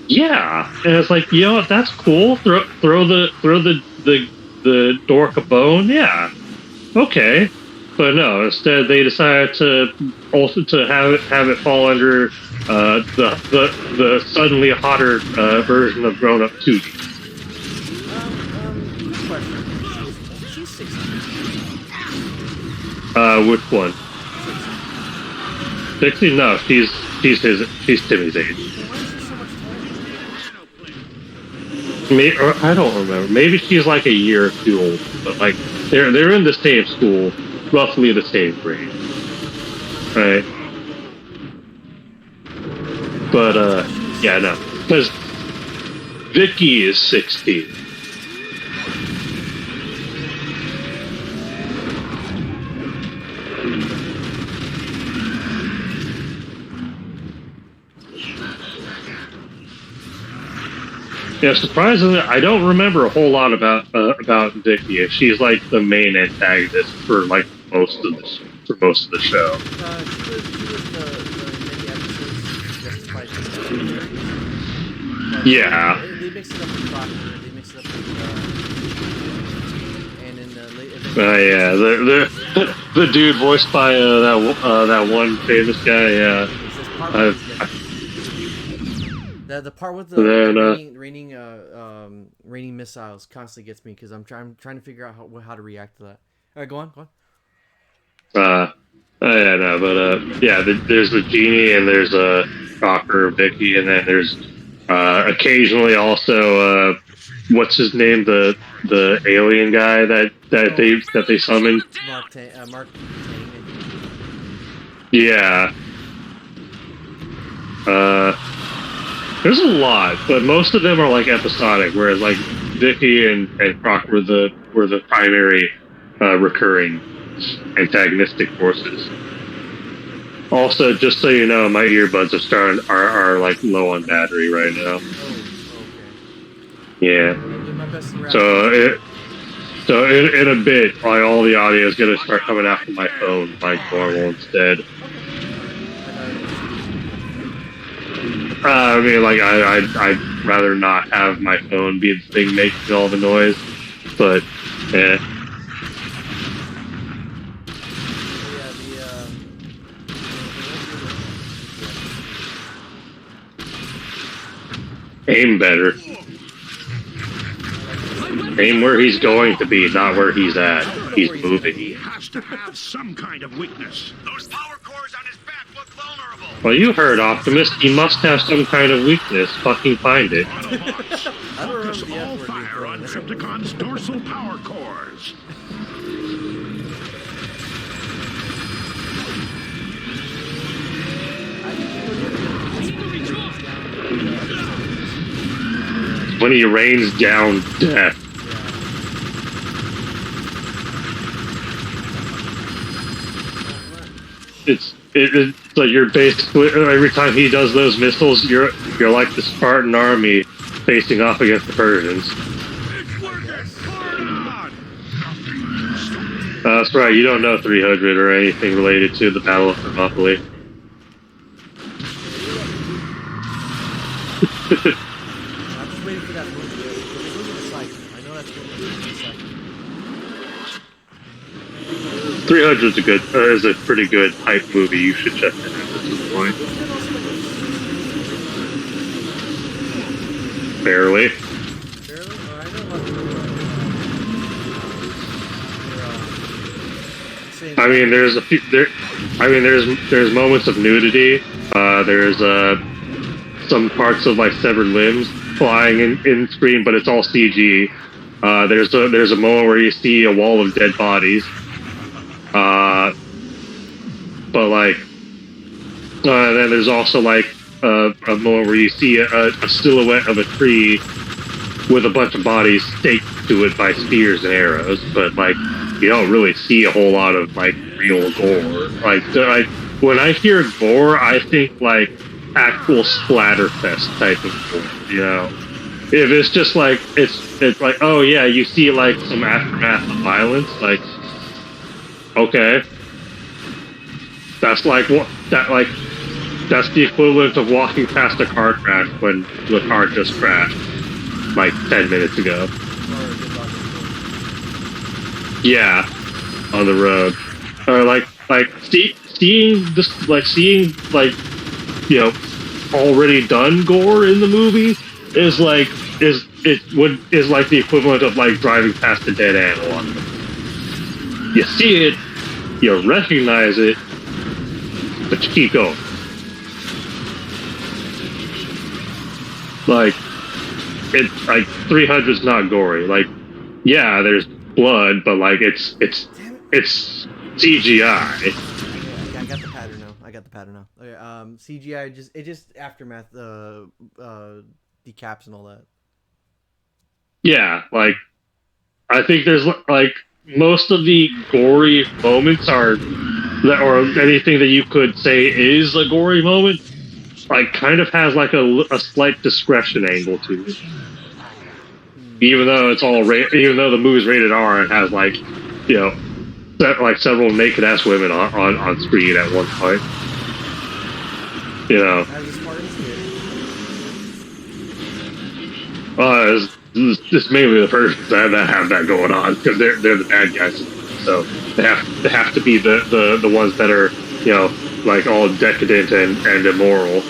Yeah, and it's like, you know what? That's cool. Throw the dork a bone. Yeah, okay. But no, instead they decided to have it fall under the suddenly hotter version of Grown Up 2D. Quick question. She's 16. Which one? 60? No, she's Timmy's age. Why is she so much taller? I don't remember. Maybe she's like a year or two old, but like they're in the same school, roughly the same grade, right? But yeah, no, because Vicky is 16. Yeah, surprisingly, I don't remember a whole lot about Vicky. She's like the main antagonist for like most of the show. She was the many episodes justified. Yeah. They mixed it up with Crocker. They mixed it up with and in the late. Yeah, the dude voiced by that one famous guy. Yeah. The part with the raining missiles constantly gets me because I'm trying to figure out how to react to that. All right, go on. Yeah, no, but yeah, there's the genie and there's Crocker, Vicky, and then there's occasionally also what's his name, the alien guy that they summoned. Mark Tang, I think. Yeah. There's a lot, but most of them are like episodic, whereas like Vicky and Croc were the primary recurring antagonistic forces. Also, just so you know, my earbuds are like low on battery right now. Oh, okay. Yeah. I'll do my best to wrap So in a bit, like all the audio is gonna start coming out from my phone like normal instead. I mean, like I'd rather not have my phone be the thing making all the noise, but yeah. Aim better. Aim where he's going to be, not where he's at. He's moving. He has to have some kind of weakness. Those power cores on his back look vulnerable. Well, you heard, Optimus. He must have some kind of weakness. Fucking find it. Autobots, I don't remember focus the all F word being fire thrown on in. Decepticon's dorsal power cores. When he rains down death. It's like you're basically every time he does those missiles, you're like the Spartan army facing off against the Persians. It's working! Hard on! That's right. You don't know 300 or anything related to the Battle of Thermopylae. I'm just waiting for that movie. Because it goes in a cycle. I know that's going to be in a cycle. 300's is a pretty good hype movie. You should check it out at this point. Barely. Barely? Or I know what I mean, there's a few. There's moments of nudity. There's some parts of like severed limbs flying in screen, but it's all CG. There's a moment where you see a wall of dead bodies. But like, then there's also like a moment where you see a silhouette of a tree with a bunch of bodies staked to it by spears and arrows. But like, you don't really see a whole lot of like real gore. Like when I hear gore, I think like actual splatterfest type of gore. You know, if it's just like it's like, oh yeah, you see like some aftermath of violence, like. Okay. That's like what that's the equivalent of walking past a car crash when the car just crashed like 10 minutes ago. Yeah, on the road. Or seeing you know, already done gore in the movie is like the equivalent of like driving past a dead animal. You see it, you recognize it, but you keep going. Like, 300's not gory. Like, yeah, there's blood, but like it's CGI. I got the pattern now. Okay, CGI just aftermath decaps and all that. Yeah, like I think there's like most of the gory moments or anything that you could say is a gory moment, like kind of has like a slight discretion angle to it. Even though even though the movie's rated R and has like, you know, several naked ass women on screen at one point. You know. It's mainly the Persians that have that going on because they're the bad guys, so they have to be the ones that are, you know, like all decadent and immoral.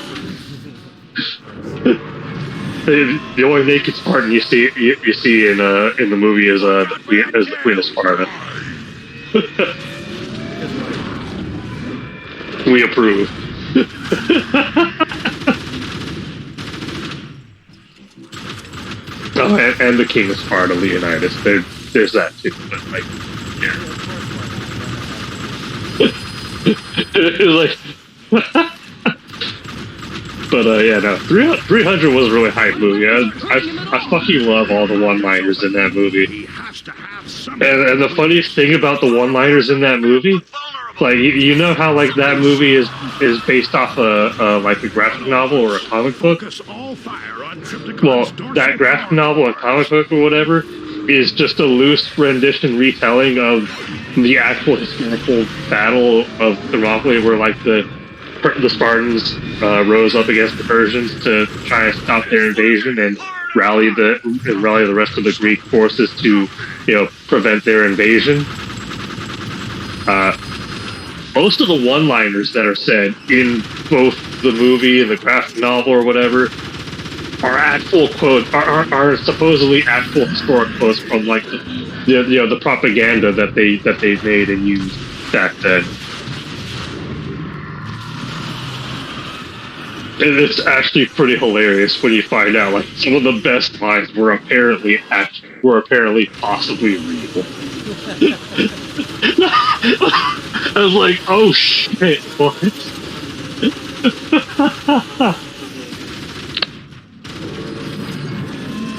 The only naked Spartan you see in the movie is the Queen of Sparta. We approve. Oh, and the King is Sparta, Leonidas. There's that too. But like, yeah. Like, but yeah, no, 300 was a really hype movie. I fucking love all the one-liners in that movie. He has to have some. And the funniest thing about the one-liners in that movie, like you know how like that movie is based off like a graphic novel or a comic book. Focus all fire on Trypticon's Well, dorsal that graphic column. novel or comic book or whatever is just a loose rendition retelling of the actual historical battle of Thermopylae, where like the Spartans rose up against the Persians to try and stop their invasion and rally the rest of the Greek forces to, prevent their invasion. Most of the one-liners that are said in both the movie and the graphic novel or whatever are actual quotes, are supposedly actual historic quotes from like the propaganda that they made and used back then. And it's actually pretty hilarious when you find out like some of the best lines were apparently possibly real. I was like, oh shit, what?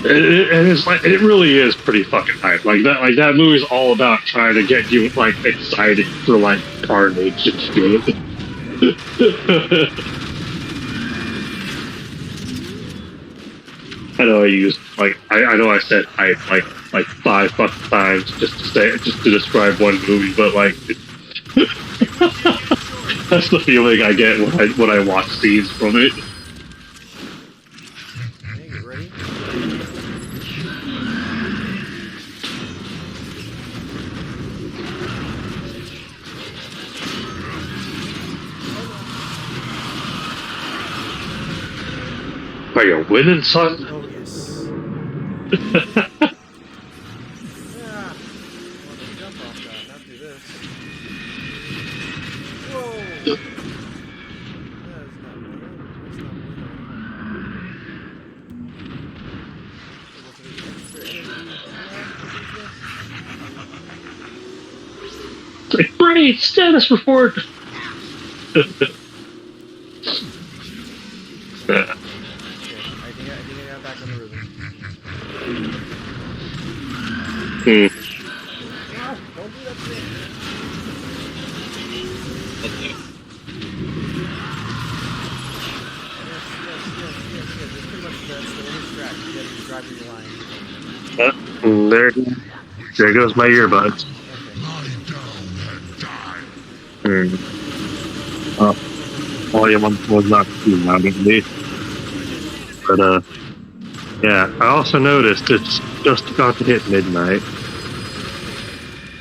And it's like it really is pretty fucking hype. Like that movie's all about trying to get you like excited for like carnage and shit. I know I used I know I said hype like 5 fucking times just to describe one movie, but like that's the feeling I get when I watch scenes from it. Okay, get ready. Are you winning, son? Oh yes. Yeah. I want to jump off that, not do this. Whoa. That is not winning. That's not winning. Like, Brady, status report. Yeah. I think I got back on the rhythm. Hmm. Ah, don't do that thing. Yes. It's pretty much that's the only track. You gotta drive your line. There goes my earbuds. Okay. Volume was not too loud at least. But yeah, I also noticed it's just about to hit midnight.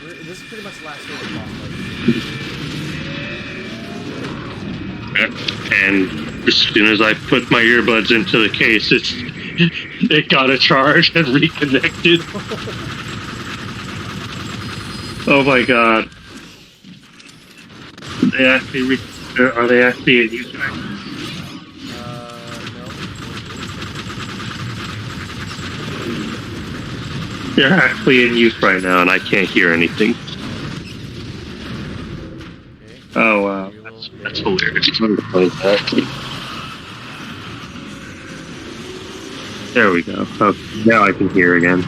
This is pretty much the last day of the boss fight. And as soon as I put my earbuds into the case, it got a charge and reconnected. Oh my god. Are they actually in use right now? No. They're actually in use right now, and I can't hear anything. Okay. Oh wow, that's hilarious. Let me close that. There we go. Oh, now I can hear again.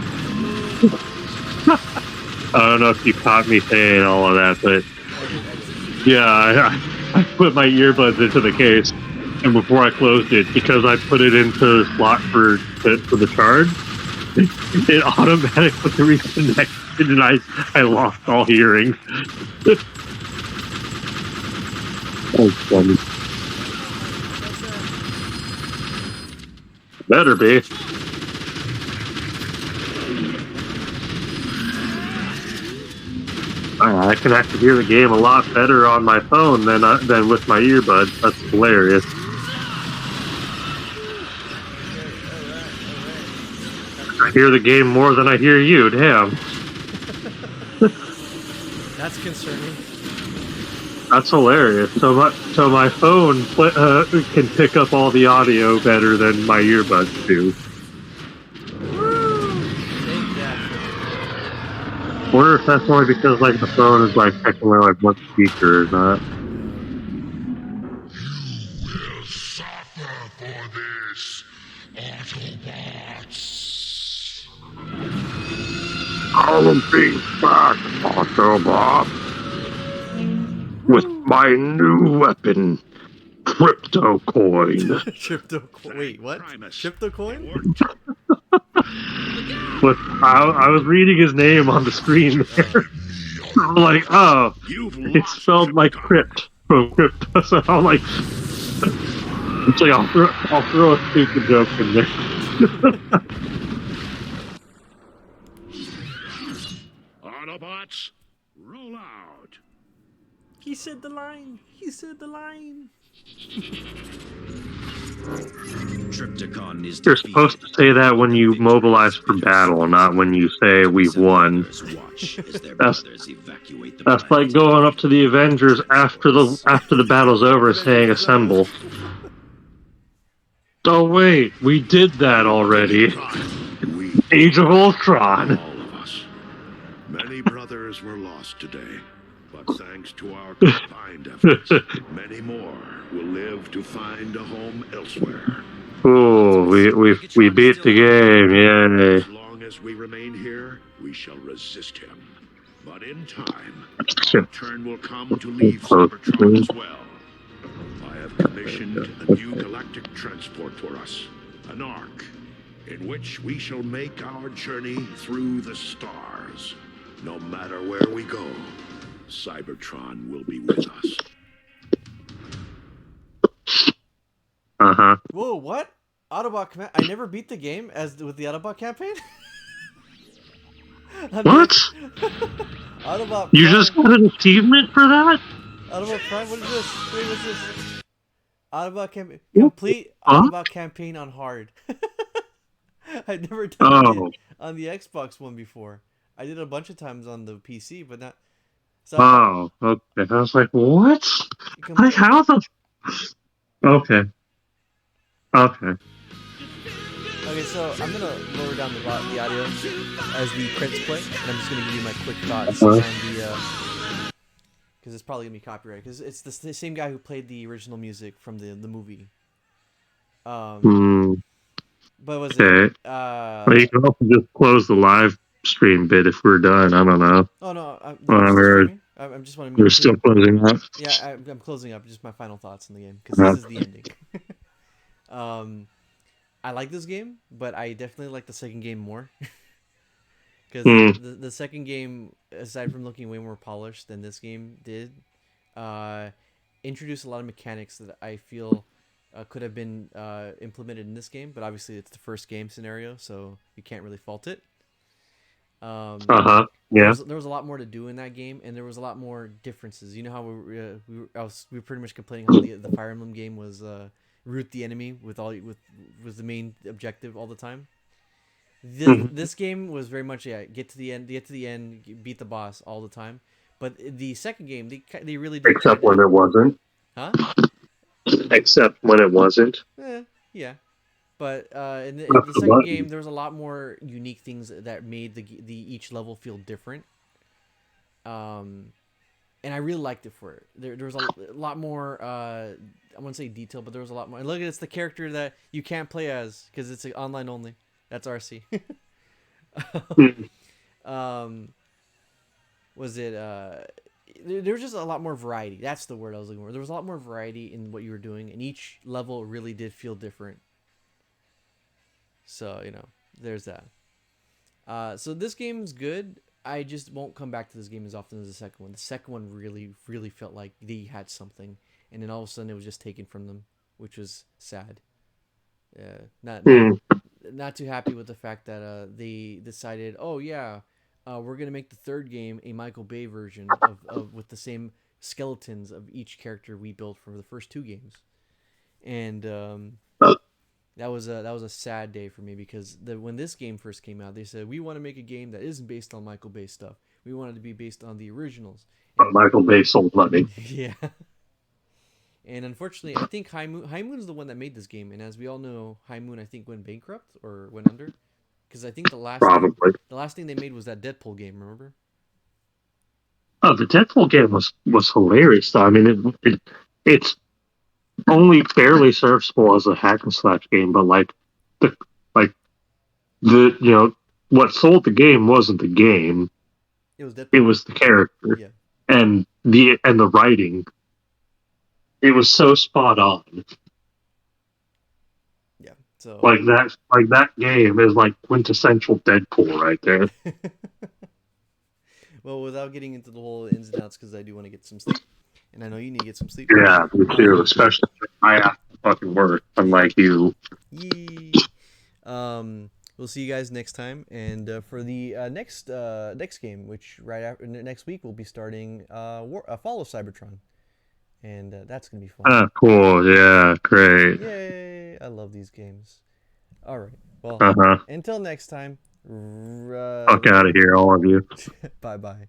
I don't know if you caught me saying all of that, but yeah, I put my earbuds into the case, and before I closed it, because I put it into the slot for the charge, it automatically reconnected, and I lost all hearing. That's funny. Better be. I can actually hear the game a lot better on my phone than with my earbuds. That's hilarious. I hear the game more than I hear you. Damn. That's concerning. That's hilarious. So my phone can pick up all the audio better than my earbuds do. Woo! wonder if that's only because like the phone is like technically like one speaker or not. Will suffer for this, Autobots. I'll be back, Autobot, with my new weapon, Crypto Coin. Wait, what? Primus. Crypto coin? But I was reading his name on the screen there. I'm like, oh, You've it's lost, spelled like Tripticon. crypt from crypto. So I'm like, it's like I'll throw a stupid joke in there. Autobots, roll out. He said the line. He said the line. Tripticon is You're defeated. supposed to say that when you mobilize for battle, not when you say we've won. Watch as their That's brothers evacuate the that's planet. like going up to the Avengers after the battle's over, saying assemble. Oh wait, we did that already. We, Age of Ultron. all of us. Many brothers were lost today, but thanks to our combined efforts, many more will live to find a home elsewhere. Ooh, we beat the game, yay. As long as we remain here, we shall resist him. But in time, our turn will come to leave Cybertron as well. I have commissioned a new galactic transport for us, an Ark, in which we shall make our journey through the stars. No matter where we go, Cybertron will be with us. Uh-huh. Whoa, what? Autobot command. I never beat the game with the Autobot campaign. What? Autobot You Prime. just got an achievement for that? Autobot Prime. What is this? Wait, what's this? Autobot campaign. What? Complete Huh? Autobot campaign on hard. I've never done it on the Xbox one before. I did it a bunch of times on the PC, but not. So Oh, okay. I was like, what? How the? Okay. Okay. Okay, so I'm gonna lower down the audio as the credits play, and I'm just gonna give you my quick thoughts on the because it's probably gonna be copyrighted because it's the same guy who played the original music from the movie. But was it? Well, you can also just close the live stream bit if we're done. I don't know. Oh no, I'm still streaming. I'm just want to. We're still closing up. Yeah, I'm closing up. Just my final thoughts on the game because this is the ending. I like this game, but I definitely like the second game more. Because the second game, aside from looking way more polished than this game did, introduced a lot of mechanics that I feel could have been implemented in this game. But obviously, it's the first game scenario, so you can't really fault it. Yeah. There was a lot more to do in that game, and there was a lot more differences. You know how we were pretty much complaining how the Fire Emblem game was root the enemy was the main objective all the time. This game was very much get to the end, beat the boss all the time. But the second game, they really did. Except when it wasn't. Huh? Except when it wasn't. Yeah. But in the second game, there was a lot more unique things that made the each level feel different. And I really liked it for it. There was a lot more. I wouldn't say detail, but there was a lot more. And look, it's the character that you can't play as because it's online only. That's RC. Was it? There was just a lot more variety. That's the word I was looking for. There was a lot more variety in what you were doing, and each level really did feel different. So there's that. So this game's good. I just won't come back to this game as often as the second one. The second one really, really felt like they had something, and then all of a sudden it was just taken from them, which was sad. Not too happy with the fact that they decided, we're gonna make the third game a Michael Bay version of with the same skeletons of each character we built for the first two games, and that was a sad day for me because when this game first came out, they said we want to make a game that isn't based on Michael Bay stuff. We want it to be based on the originals. Michael Bay sold money. Yeah. And unfortunately, I think High Moon is the one that made this game, and as we all know, High Moon I think went bankrupt or went under, because I think the last thing they made was that Deadpool game. Remember? Oh, the Deadpool game was hilarious. Though. I mean, it's only barely serviceable as a hack and slash game, but the like what sold the game wasn't the game; It was Deadpool. it was the character Yeah. and the writing. It was so spot on. Yeah. So Like that game is like quintessential Deadpool right there. well, without getting into the whole ins and outs, because I do want to get some sleep, and I know you need to get some sleep. Yeah, me too. Especially I have to fucking work, unlike you. Yee. We'll see you guys next time, and for the next game, which right after next week we'll be starting Fall of Cybertron, and that's gonna be fun. Ah, cool. Yeah, great. Yay! I love these games. All right. Well, Uh huh. until next time. Fuck out of here, all of you. Bye bye.